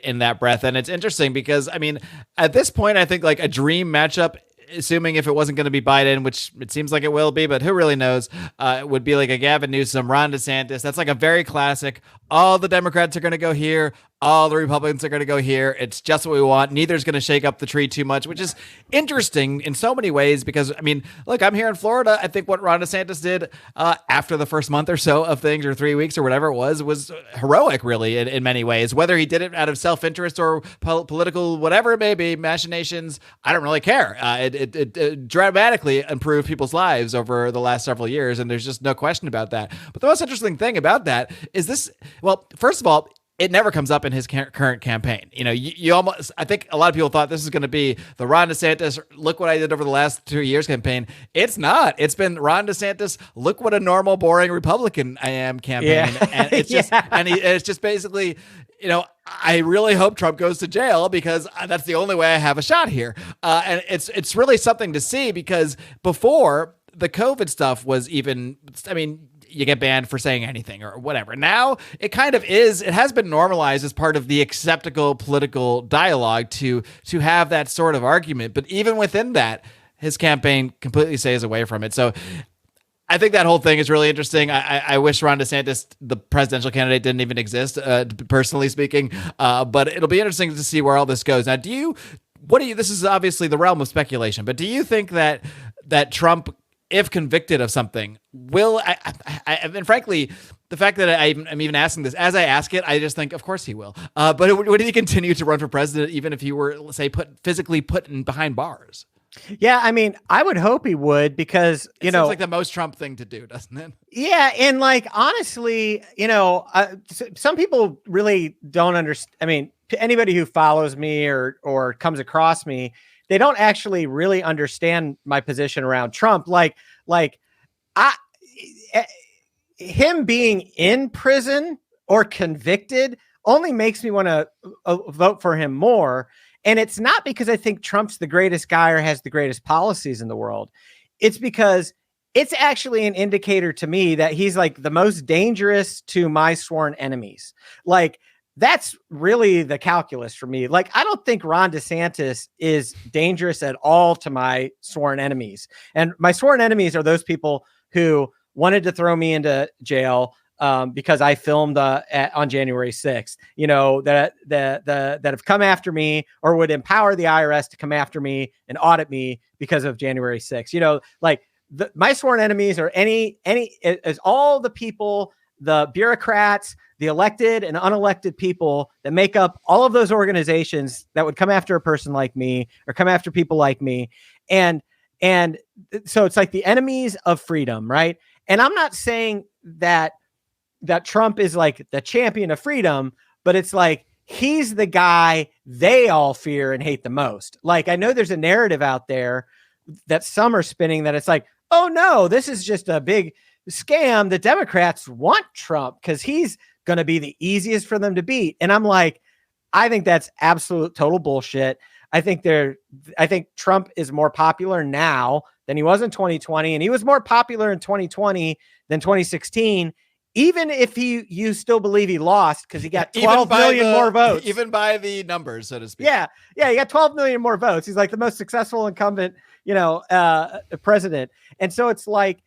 A: in that breath, and it's interesting because I mean, at this point, I think like a dream matchup, assuming if it wasn't going to be Biden, which it seems like it will be, but who really knows, would be like a Gavin Newsom, Ron DeSantis. That's like a very classic. All the Democrats are going to go here. All the Republicans are going to go here. It's just what we want. Neither's going to shake up the tree too much, which is interesting in so many ways because, I mean, look, I'm here in Florida. I think what Ron DeSantis did after the first month or so of things, or 3 weeks or whatever it was heroic, really, in many ways. Whether he did it out of self-interest or political, whatever it may be, machinations, I don't really care. It dramatically improved people's lives over the last several years, and there's just no question about that. But the most interesting thing about that is this, well, first of all, it never comes up in his current campaign. You almost, I think a lot of people thought this was going to be the Ron DeSantis, look what I did over the last 2 years campaign. It's not. It's been Ron DeSantis, look what a normal, boring Republican I am campaign. Yeah. And it's just, it's just basically, I really hope Trump goes to jail because that's the only way I have a shot here. And it's really something to see because before the COVID stuff was even, I mean, you get banned for saying anything or whatever. Now it kind of is, it has been normalized as part of the acceptable political dialogue to have that sort of argument. But even within that, his campaign completely stays away from it. So I think that whole thing is really interesting. I wish Ron DeSantis, the presidential candidate, didn't even exist, personally speaking. But it'll be interesting to see where all this goes. Now, this is obviously the realm of speculation, but do you think that Trump, if convicted of something, will, and frankly, the fact that I'm even asking this, as I ask it, I just think, of course he will. But would he continue to run for president even if he were, say, physically put behind bars?
B: Yeah, I mean, I would hope he would because,
A: it seems like the most Trump thing to do, doesn't it?
B: Yeah, and like, honestly, some people really don't understand. I mean, anybody who follows me or comes across me, they don't actually really understand my position around Trump. Him being in prison or convicted only makes me want to vote for him more. And it's not because I think Trump's the greatest guy or has the greatest policies in the world. It's because it's actually an indicator to me that he's like the most dangerous to my sworn enemies. Like, that's really the calculus for me. Like, I don't think Ron DeSantis is dangerous at all to my sworn enemies. And my sworn enemies are those people who wanted to throw me into jail because I filmed on January 6th, that have come after me or would empower the IRS to come after me and audit me because of January 6th. My sworn enemies are as all the people, the bureaucrats, the elected and unelected people that make up all of those organizations that would come after a person like me or come after people like me. And so it's like the enemies of freedom, right? And I'm not saying that Trump is like the champion of freedom, but it's like he's the guy they all fear and hate the most. Like, I know there's a narrative out there that some are spinning that it's like, oh no, this is just a big scam. The Democrats want Trump because he's going to be the easiest for them to beat. And I'm like, I think that's absolute total bullshit. I think Trump is more popular now than he was in 2020. And he was more popular in 2020 than 2016. Even if you still believe he lost because he got 12 million more votes.
A: Even by the numbers, so to speak.
B: Yeah, he got 12 million more votes. He's like the most successful incumbent, president. And so it's like,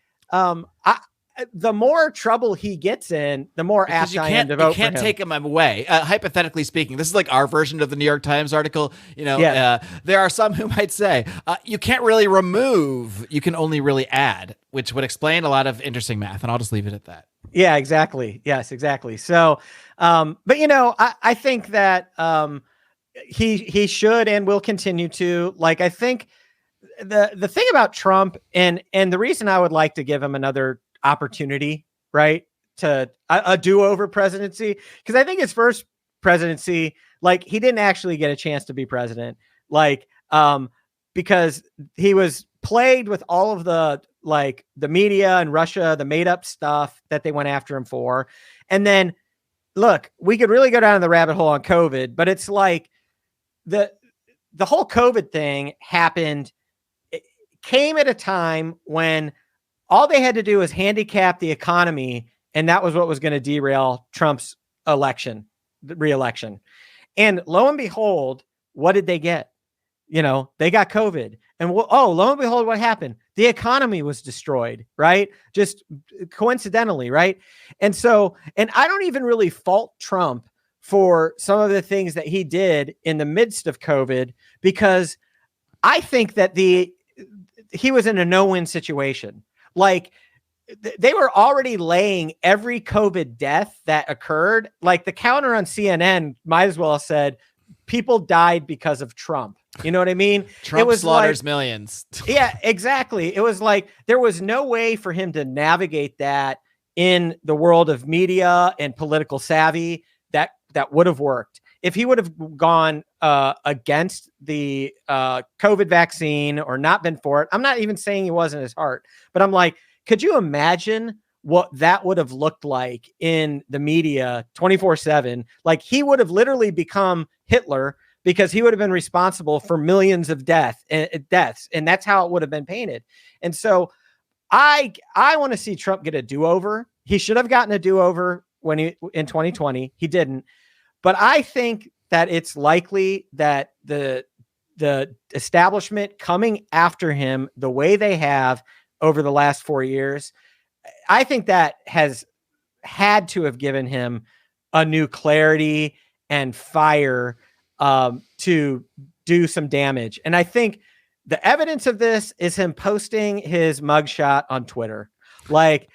B: the more trouble he gets in, the more apt I am to vote for him.
A: You can't take him away. Hypothetically speaking, this is like our version of the New York Times article. There are some who might say you can't really remove, you can only really add, which would explain a lot of interesting math. And I'll just leave it at that.
B: Yeah, exactly. Yes, exactly. So, but I think that he should and will continue to. Like, I think the thing about Trump and the reason I would like to give him another opportunity, right, to a do-over presidency, because I think his first presidency, like, he didn't actually get a chance to be president. Like, because he was plagued with all of the media and Russia, the made up stuff that they went after him for. And then look, we could really go down the rabbit hole on COVID, but it's like the whole COVID thing happened, it came at a time when all they had to do was handicap the economy, and that was what was going to derail Trump's re-election. And lo and behold, what did they get? They got COVID. And lo and behold, what happened? The economy was destroyed, right? Just coincidentally, right? And I don't even really fault Trump for some of the things that he did in the midst of COVID, because I think that he was in a no-win situation. Like, they were already laying every COVID death that occurred. Like, the counter on CNN might as well have said, people died because of Trump. You know what I mean?
A: Trump slaughters millions.
B: Yeah, exactly. It was like there was no way for him to navigate that in the world of media and political savvy that would have worked. If he would have gone against the COVID vaccine or not been for it, I'm not even saying he wasn't his heart, but I'm like, could you imagine what that would have looked like in the media 24/7? Like, he would have literally become Hitler, because he would have been responsible for millions of deaths. And that's how it would have been painted. And so I want to see Trump get a do-over. He should have gotten a do-over in 2020. He didn't. But I think that it's likely that the establishment coming after him the way they have over the last 4 years, I think that has had to have given him a new clarity and fire to do some damage. And I think the evidence of this is him posting his mugshot on Twitter. Like,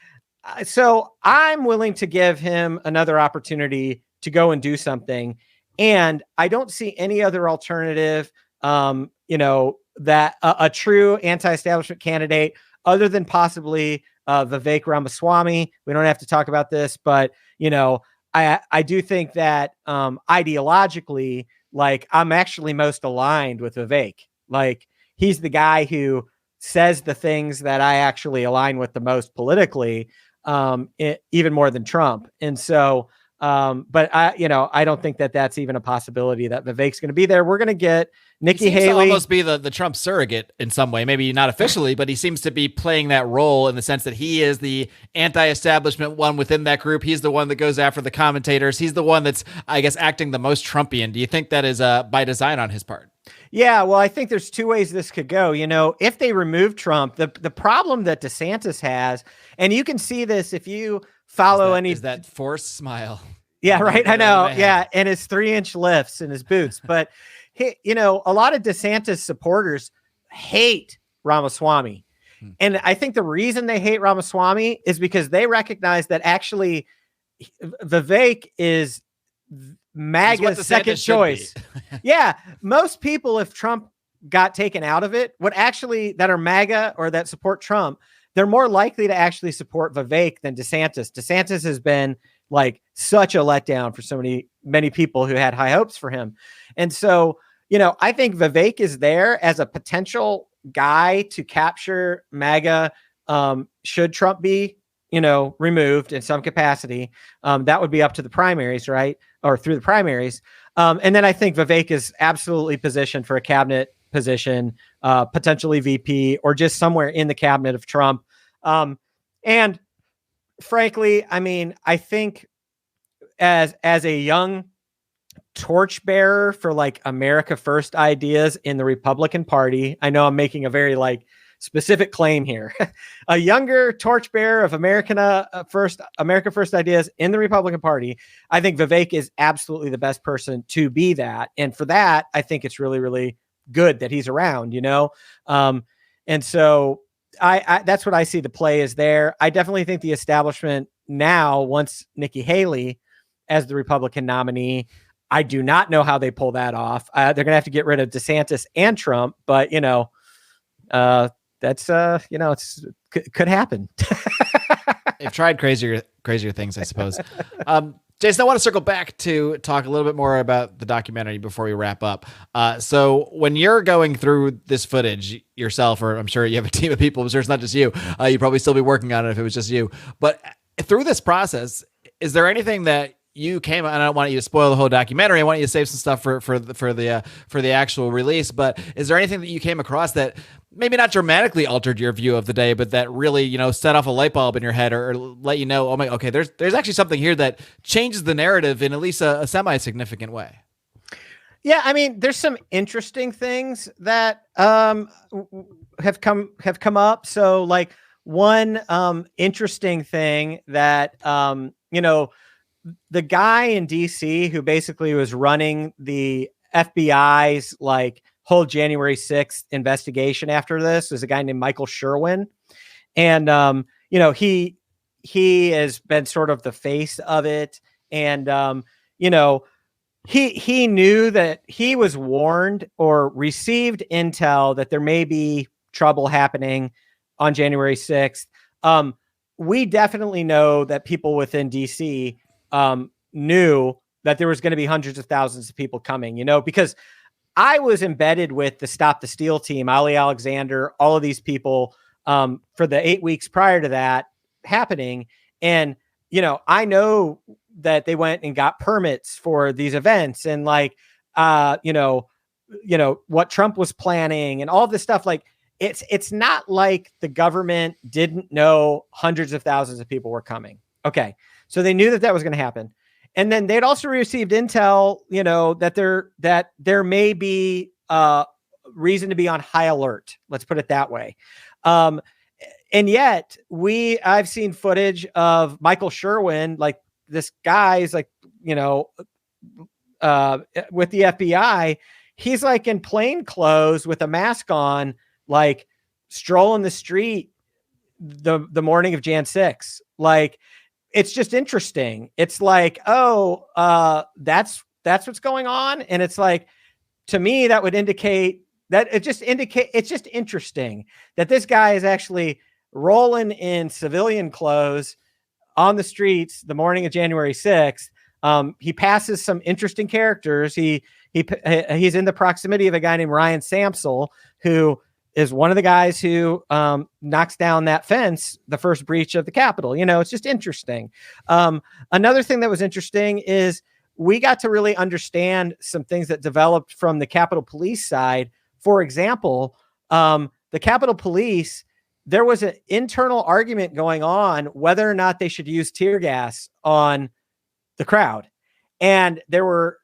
B: so I'm willing to give him another opportunity to go and do something. And I don't see any other alternative, that a true anti-establishment candidate other than possibly Vivek Ramaswamy. We don't have to talk about this, but, I do think that ideologically, like, I'm actually most aligned with Vivek. Like, he's the guy who says the things that I actually align with the most politically, even more than Trump. And so, but I don't think that that's even a possibility that Vivek's going to be there. We're going to get Nikki Haley.
A: To almost be the Trump surrogate in some way, maybe not officially, but he seems to be playing that role in the sense that he is the anti-establishment one within that group. He's the one that goes after the commentators. He's the one that's, I guess, acting the most Trumpian. Do you think that is by design on his part?
B: Yeah, well, I think there's two ways this could go. If they remove Trump, the problem that DeSantis has, and you can see this if you follow
A: is that forced smile.
B: Yeah, right. I know. Yeah, and his 3-inch lifts in his boots. But a lot of DeSantis supporters hate Ramaswamy. And I think the reason they hate Ramaswamy is because they recognize that actually Vivek is MAGA's second choice. Yeah. Most people, if Trump got taken out of it, that are MAGA or that support Trump, they're more likely to actually support Vivek than DeSantis. DeSantis has been like such a letdown for many people who had high hopes for him. And so, I think Vivek is there as a potential guy to capture MAGA. Should Trump be, removed in some capacity, that would be up to the primaries, right? Or through the primaries. And then I think Vivek is absolutely positioned for a cabinet position, potentially VP, or just somewhere in the cabinet of Trump. And frankly, I mean, I think as a young torchbearer for like America First ideas in the Republican Party, I know I'm making a very specific claim here. A younger torchbearer of America First ideas in the Republican Party, I think Vivek is absolutely the best person to be that. And for that, I think it's really, really good that he's around, and so I that's what I see the play is there. I definitely think the establishment now wants Nikki Haley as the Republican nominee. I do not know how they pull that off. They're going to have to get rid of DeSantis and Trump, but that's could happen.
A: They've tried crazier things, I suppose. Jason, I want to circle back to talk a little bit more about the documentary before we wrap up. So when you're going through this footage yourself, or I'm sure you have a team of people, I'm sure it's not just you, you'd probably still be working on it if it was just you. But through this process, is there anything that you came, and I don't want you to spoil the whole documentary. I want you to save some stuff for the actual release. But is there anything that you came across that maybe not dramatically altered your view of the day, but that really, set off a light bulb in your head, or let you know, okay, there's actually something here that changes the narrative in at least a semi-significant way?
B: Yeah, I mean, there's some interesting things that have come up. So, like, one interesting thing that the guy in DC who basically was running the FBI's like whole January 6th investigation after this was a guy named Michael Sherwin. And, he has been sort of the face of it. And, he knew that he was warned or received intel that there may be trouble happening on January 6th. We definitely know that people within DC knew that there was going to be hundreds of thousands of people coming, because I was embedded with the Stop the Steal team, Ali Alexander, all of these people for the 8 weeks prior to that happening. And, I know that they went and got permits for these events and what Trump was planning and all this stuff. Like, it's not like the government didn't know hundreds of thousands of people were coming. Okay. So they knew that was going to happen. And then they'd also received intel, that there may be reason to be on high alert. Let's put it that way. And yet I've seen footage of Michael Sherwin, like this guy's like, with the FBI, he's like in plain clothes with a mask on, like strolling the street the morning of Jan 6. Like, it's just interesting. It's like, that's what's going on. And it's like, to me, that would indicate that it's just interesting that this guy is actually rolling in civilian clothes on the streets the morning of January 6th. He passes some interesting characters. He's in the proximity of a guy named Ryan Samsel, who is one of the guys who knocks down that fence, the first breach of the Capitol. It's just interesting. Another thing that was interesting is we got to really understand some things that developed from the Capitol Police side. For example, the Capitol Police, there was an internal argument going on whether or not they should use tear gas on the crowd. And there were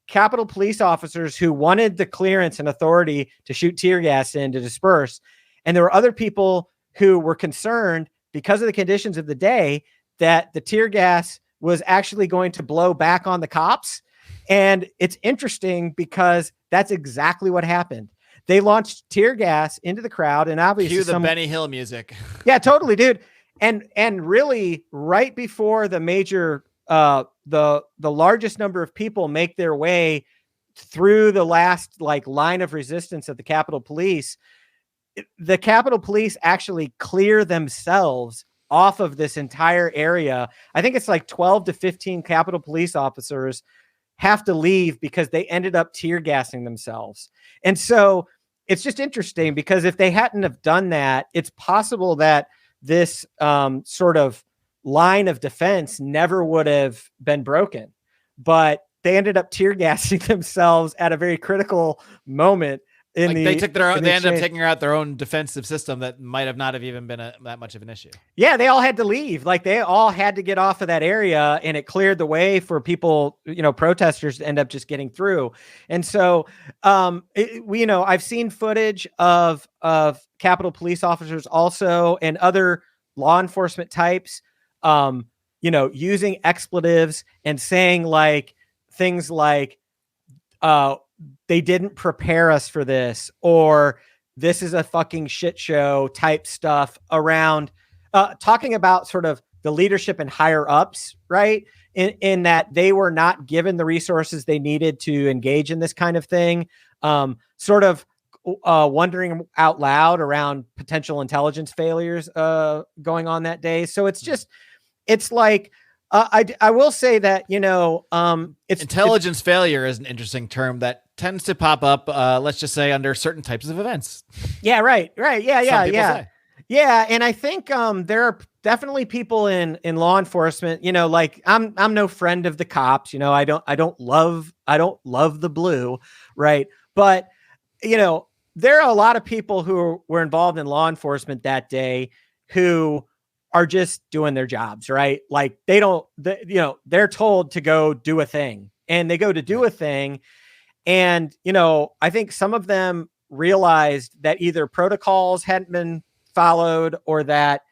B: Capitol Police officers who wanted the clearance and authority to shoot tear gas in to disperse. And there were other people who were concerned because of the conditions of the day that the tear gas was actually going to blow back on the cops. And it's interesting because that's exactly what happened. They launched tear gas into the crowd, and obviously
A: cue the Benny Hill music.
B: Yeah, totally, dude. And really right before the major the largest number of people make their way through the last line of resistance of the Capitol Police, the Capitol Police actually clear themselves off of this entire area. I think it's like 12 to 15 Capitol Police officers have to leave because they ended up tear gassing themselves. And so it's just interesting because if they hadn't have done that, it's possible that this sort of line of defense never would have been broken, but they ended up tear gassing themselves at a very critical moment. They ended up taking out their own defensive system that might have not have even been that much of an issue. Yeah, they all had to leave. Like, they all had to get off of that area, and it cleared the way for people, protesters to end up just getting through. And so, I've seen footage of Capitol Police officers also and other law enforcement types, using expletives and saying things like, they didn't prepare us for this, or this is a fucking shit show type stuff around talking about sort of the leadership and higher ups, right? In that they were not given the resources they needed to engage in this kind of thing. Sort of wondering out loud around potential intelligence failures going on that day. So it's like I will say that, it's
A: Intelligence failure is an interesting term that tends to pop up, let's just say, under certain types of events.
B: Yeah, right. Yeah,
A: Some
B: yeah,
A: people
B: yeah.
A: say.
B: Yeah, and I think there are definitely people in law enforcement, like I'm no friend of the cops, I don't love the blue, right? But there are a lot of people who were involved in law enforcement that day who are just doing their jobs, right? Like they're told to go do a thing, and they go to do a thing. And, I think some of them realized that either protocols hadn't been followed or that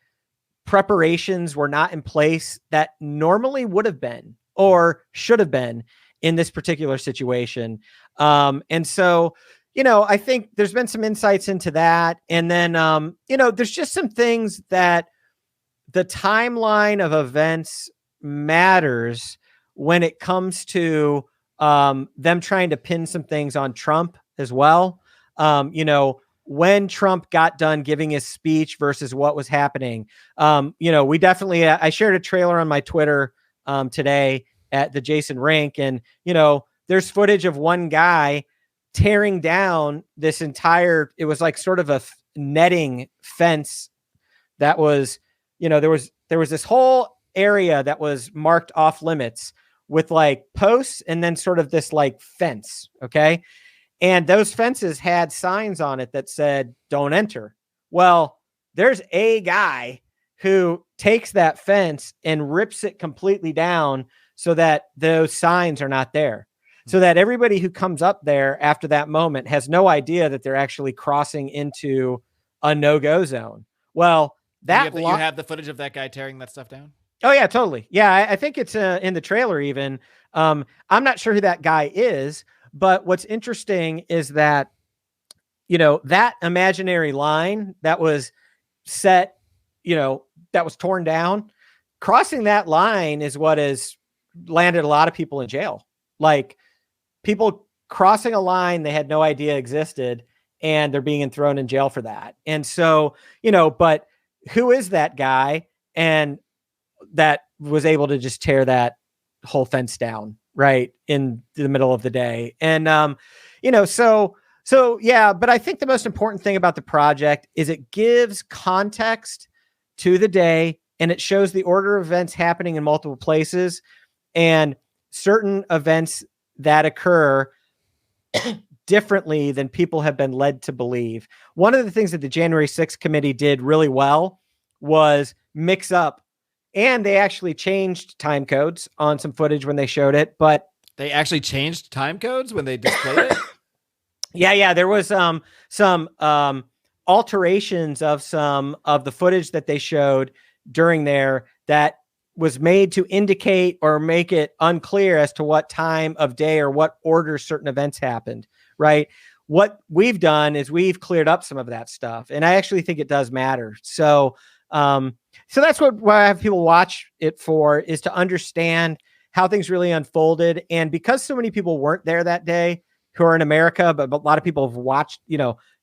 B: preparations were not in place that normally would have been or should have been in this particular situation. And so, I think there's been some insights into that. And then, there's just some things that the timeline of events matters when it comes to them trying to pin some things on Trump as well. When Trump got done giving his speech versus what was happening. We definitely, I shared a trailer on my Twitter today at the Jason Rink, and, there's footage of one guy tearing down this entire, it was like sort of a netting fence that was, there was this whole area that was marked off limits with like posts and then sort of this like fence. Okay. And those fences had signs on it that said, don't enter. Well, there's a guy who takes that fence and rips it completely down so that those signs are not there. So that everybody who comes up there after that moment has no idea that they're actually crossing into a no-go zone. Well,
A: You have the footage of that guy tearing that stuff down?
B: Oh yeah, totally. Yeah, I think it's in the trailer even. I'm not sure who that guy is, but what's interesting is that, that imaginary line that was set, that was torn down, crossing that line is what has landed a lot of people in jail. Like people crossing a line they had no idea existed, and they're being thrown in jail for that. And so, but who is that guy? And that was able to just tear that whole fence down right in the middle of the day. And, so yeah, but I think the most important thing about the project is it gives context to the day, and it shows the order of events happening in multiple places and certain events that occur differently than people have been led to believe. One of the things that the January 6th committee did really well was mix up, and they actually changed time codes on some footage when they showed it, but
A: they actually changed time codes when they displayed it.
B: Yeah. There was some alterations of some of the footage that they showed during there that was made to indicate or make it unclear as to what time of day or what order certain events happened. Right. What we've done is we've cleared up some of that stuff, and I actually think it does matter. So that's what I have people watch it for, is to understand how things really unfolded. And because so many people weren't there that day who are in America, but a lot of people have watched,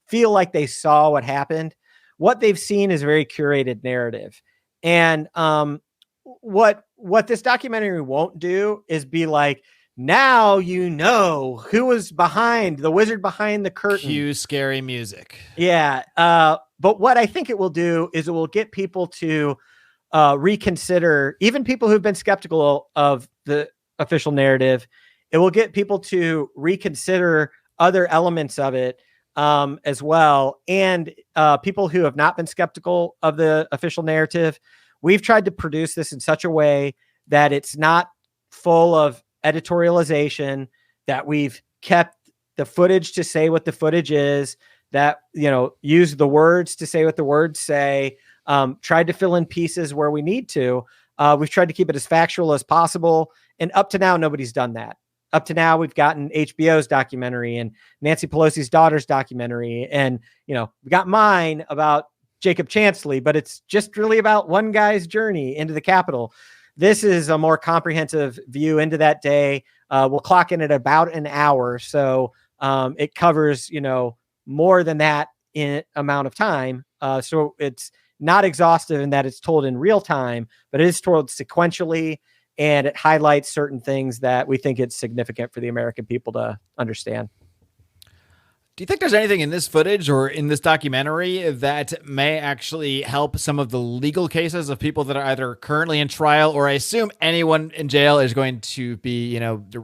B: feel like they saw what happened. What they've seen is a very curated narrative. And what this documentary won't do is be like, now who was behind the wizard behind the curtain.
A: Cue scary music.
B: Yeah. But what I think it will do is it will get people to reconsider, even people who've been skeptical of the official narrative. It will get people to reconsider other elements of it as well. And people who have not been skeptical of the official narrative, we've tried to produce this in such a way that it's not full of editorialization, that we've kept the footage to say what the footage is, that, use the words to say what the words say, tried to fill in pieces where we need to. We've tried to keep it as factual as possible. And up to now, nobody's done that. Up to now, we've gotten HBO's documentary and Nancy Pelosi's daughter's documentary. And, we got mine about Jacob Chansley, but it's just really about one guy's journey into the Capitol. This is a more comprehensive view into that day. We'll clock in at about an hour. So it covers, more than that in amount of time. So it's not exhaustive in that it's told in real time, but it is told sequentially. and it highlights certain things that we think it's significant for the American people to understand.
A: Do you think there's anything in this footage or in this documentary that may actually help some of the legal cases of people that are either currently in trial, or I assume anyone in jail is going to be,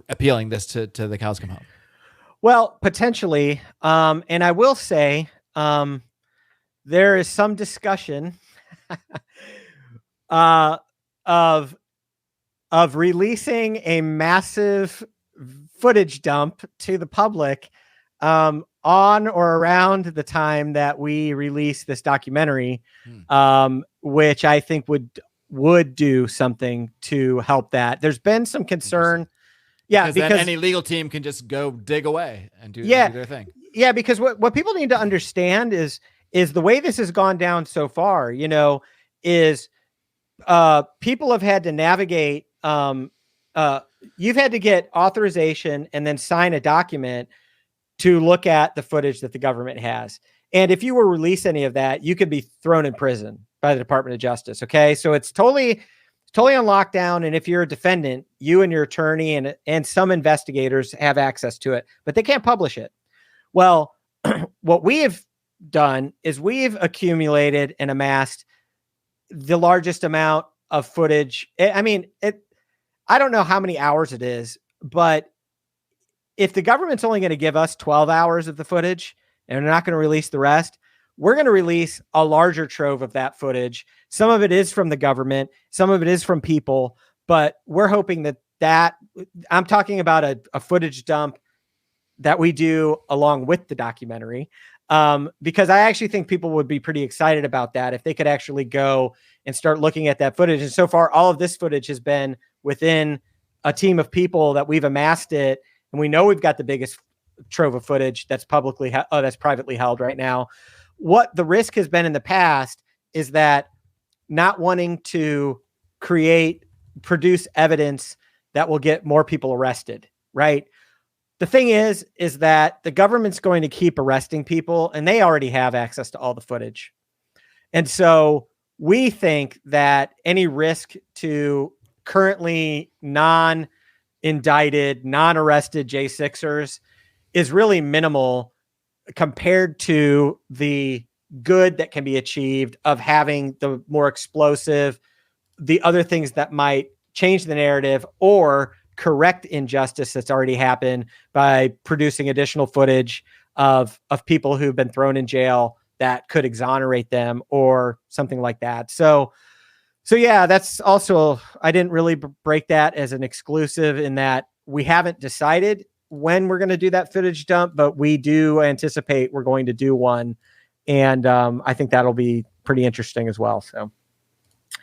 A: appealing this to the cows come home?
B: Well, potentially. And I will say there is some discussion of releasing a massive footage dump to the public on or around the time that we release this documentary, which I think would do something to help that. There's been some concern. Yeah,
A: because then any legal team can just go dig away and do their thing.
B: Yeah, because what people need to understand is the way this has gone down so far, is people have had to navigate. You've had to get authorization and then sign a document to look at the footage that the government has. And if you were to release any of that, you could be thrown in prison by the Department of Justice. Okay. So it's totally on lockdown. And if you're a defendant, you and your attorney and some investigators have access to it, but they can't publish it. Well, what we have done is we've accumulated and amassed the largest amount of footage. I mean, I don't know how many hours it is, but if the government's only going to give us 12 hours of the footage and they're not going to release the rest, we're going to release a larger trove of that footage. Some of it is from the government, some of it is from people, but we're hoping that I'm talking about a footage dump that we do along with the documentary, because I actually think people would be pretty excited about that if they could actually go and start looking at that footage. And so far, all of this footage has been within a team of people that we've amassed it. And we know we've got the biggest trove of footage that's that's privately held right now. What the risk has been in the past is that not wanting to produce evidence that will get more people arrested, right? The thing is that the government's going to keep arresting people, and they already have access to all the footage. And so we think that any risk to currently non-indicted, non-arrested J6ers is really minimal compared to the good that can be achieved of having the more explosive, the other things that might change the narrative or correct injustice that's already happened by producing additional footage of people who've been thrown in jail that could exonerate them or something like that. So yeah, that's also, I didn't really break that as an exclusive in that we haven't decided when we're going to do that footage dump, but we do anticipate we're going to do one. And I think that'll be pretty interesting as well. So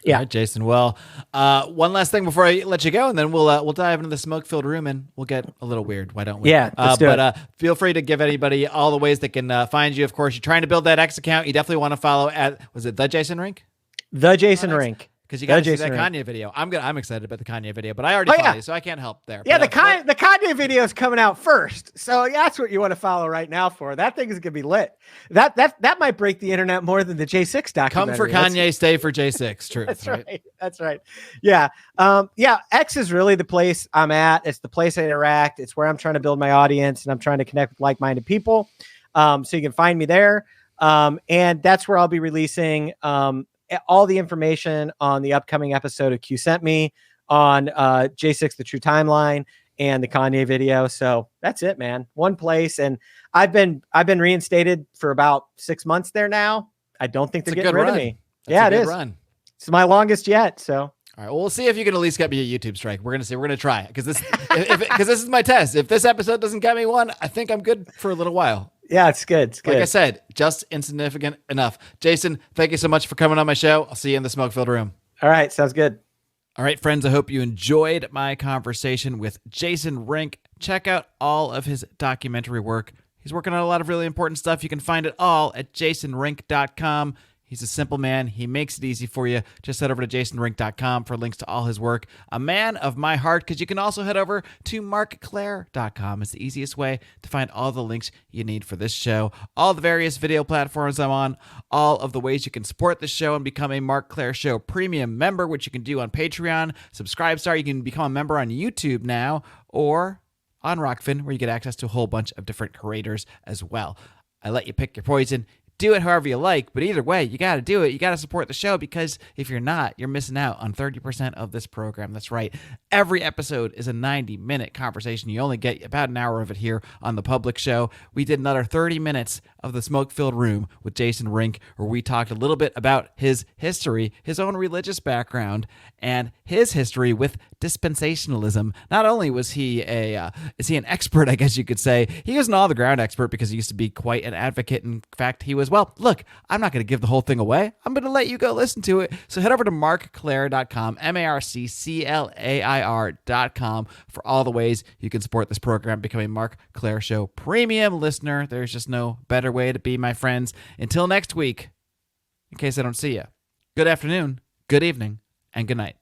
B: yeah,
A: right, Jason. Well, one last thing before I let you go, and then we'll dive into the smoke-filled room and we'll get a little weird. Why don't we?
B: Yeah, let's do it.
A: Feel free to give anybody all the ways they can find you. Of course, you're trying to build that X account. You definitely want to follow was it the Jason Rink?
B: The Jason Rink.
A: Because you got to see that Kanye video. I'm excited about the Kanye video, but I already follow you, so I can't help there.
B: Yeah,
A: but,
B: the Kanye video is coming out first, so that's what you want to follow right now for. That thing is gonna be lit. That might break the internet more than the J6 documentary.
A: Come for Kanye, stay for J6. Truth.
B: That's right. That's right. Yeah. X is really the place I'm at. It's the place I interact. It's where I'm trying to build my audience, and I'm trying to connect with like-minded people. So you can find me there, and that's where I'll be releasing all the information on the upcoming episode of Q Sent Me, on J6 The True Timeline, and the Kanye video. So that's it, man. One place. And I've been reinstated for about 6 months there now. I don't think they're getting rid of me. Yeah, it is. It's my longest yet. So
A: all right. Well, we'll see if you can at least get me a YouTube strike. We're gonna see. We're gonna try it because this is my test. If this episode doesn't get me one, I think I'm good for a little while.
B: Yeah, it's good. It's good.
A: Like I said, just insignificant enough. Jason, thank you so much for coming on my show. I'll see you in the smoke-filled room.
B: All right. Sounds good.
A: All right, friends. I hope you enjoyed my conversation with Jason Rink. Check out all of his documentary work. He's working on a lot of really important stuff. You can find it all at jasonrink.com. He's a simple man. He makes it easy for you. Just head over to jasonrink.com for links to all his work. A man of my heart, because you can also head over to marcclair.com. It's the easiest way to find all the links you need for this show, all the various video platforms I'm on, all of the ways you can support the show and become a Marc Clair Show premium member, which you can do on Patreon, Subscribestar. You can become a member on YouTube now, or on Rockfin, where you get access to a whole bunch of different creators as well. I let you pick your poison. Do it however you like, but either way, you got to do it. You got to support the show, because if you're not, you're missing out on 30% of this program. That's right. Every episode is a 90-minute conversation. You only get about an hour of it here on the public show. We did another 30 minutes of The Smoke-Filled Room with Jason Rink, where we talked a little bit about his history, his own religious background, and his history with dispensationalism. Not only was he is he an expert, I guess you could say, he was an all-the-ground expert, because he used to be quite an advocate. In fact, he was, well, look, I'm not going to give the whole thing away. I'm going to let you go listen to it. So head over to marcclair.com, marcclair.com, for all the ways you can support this program, become a Marc Clair Show premium listener. There's just no better way to be, my friends. Until next week, in case I don't see you, good afternoon, good evening, and good night.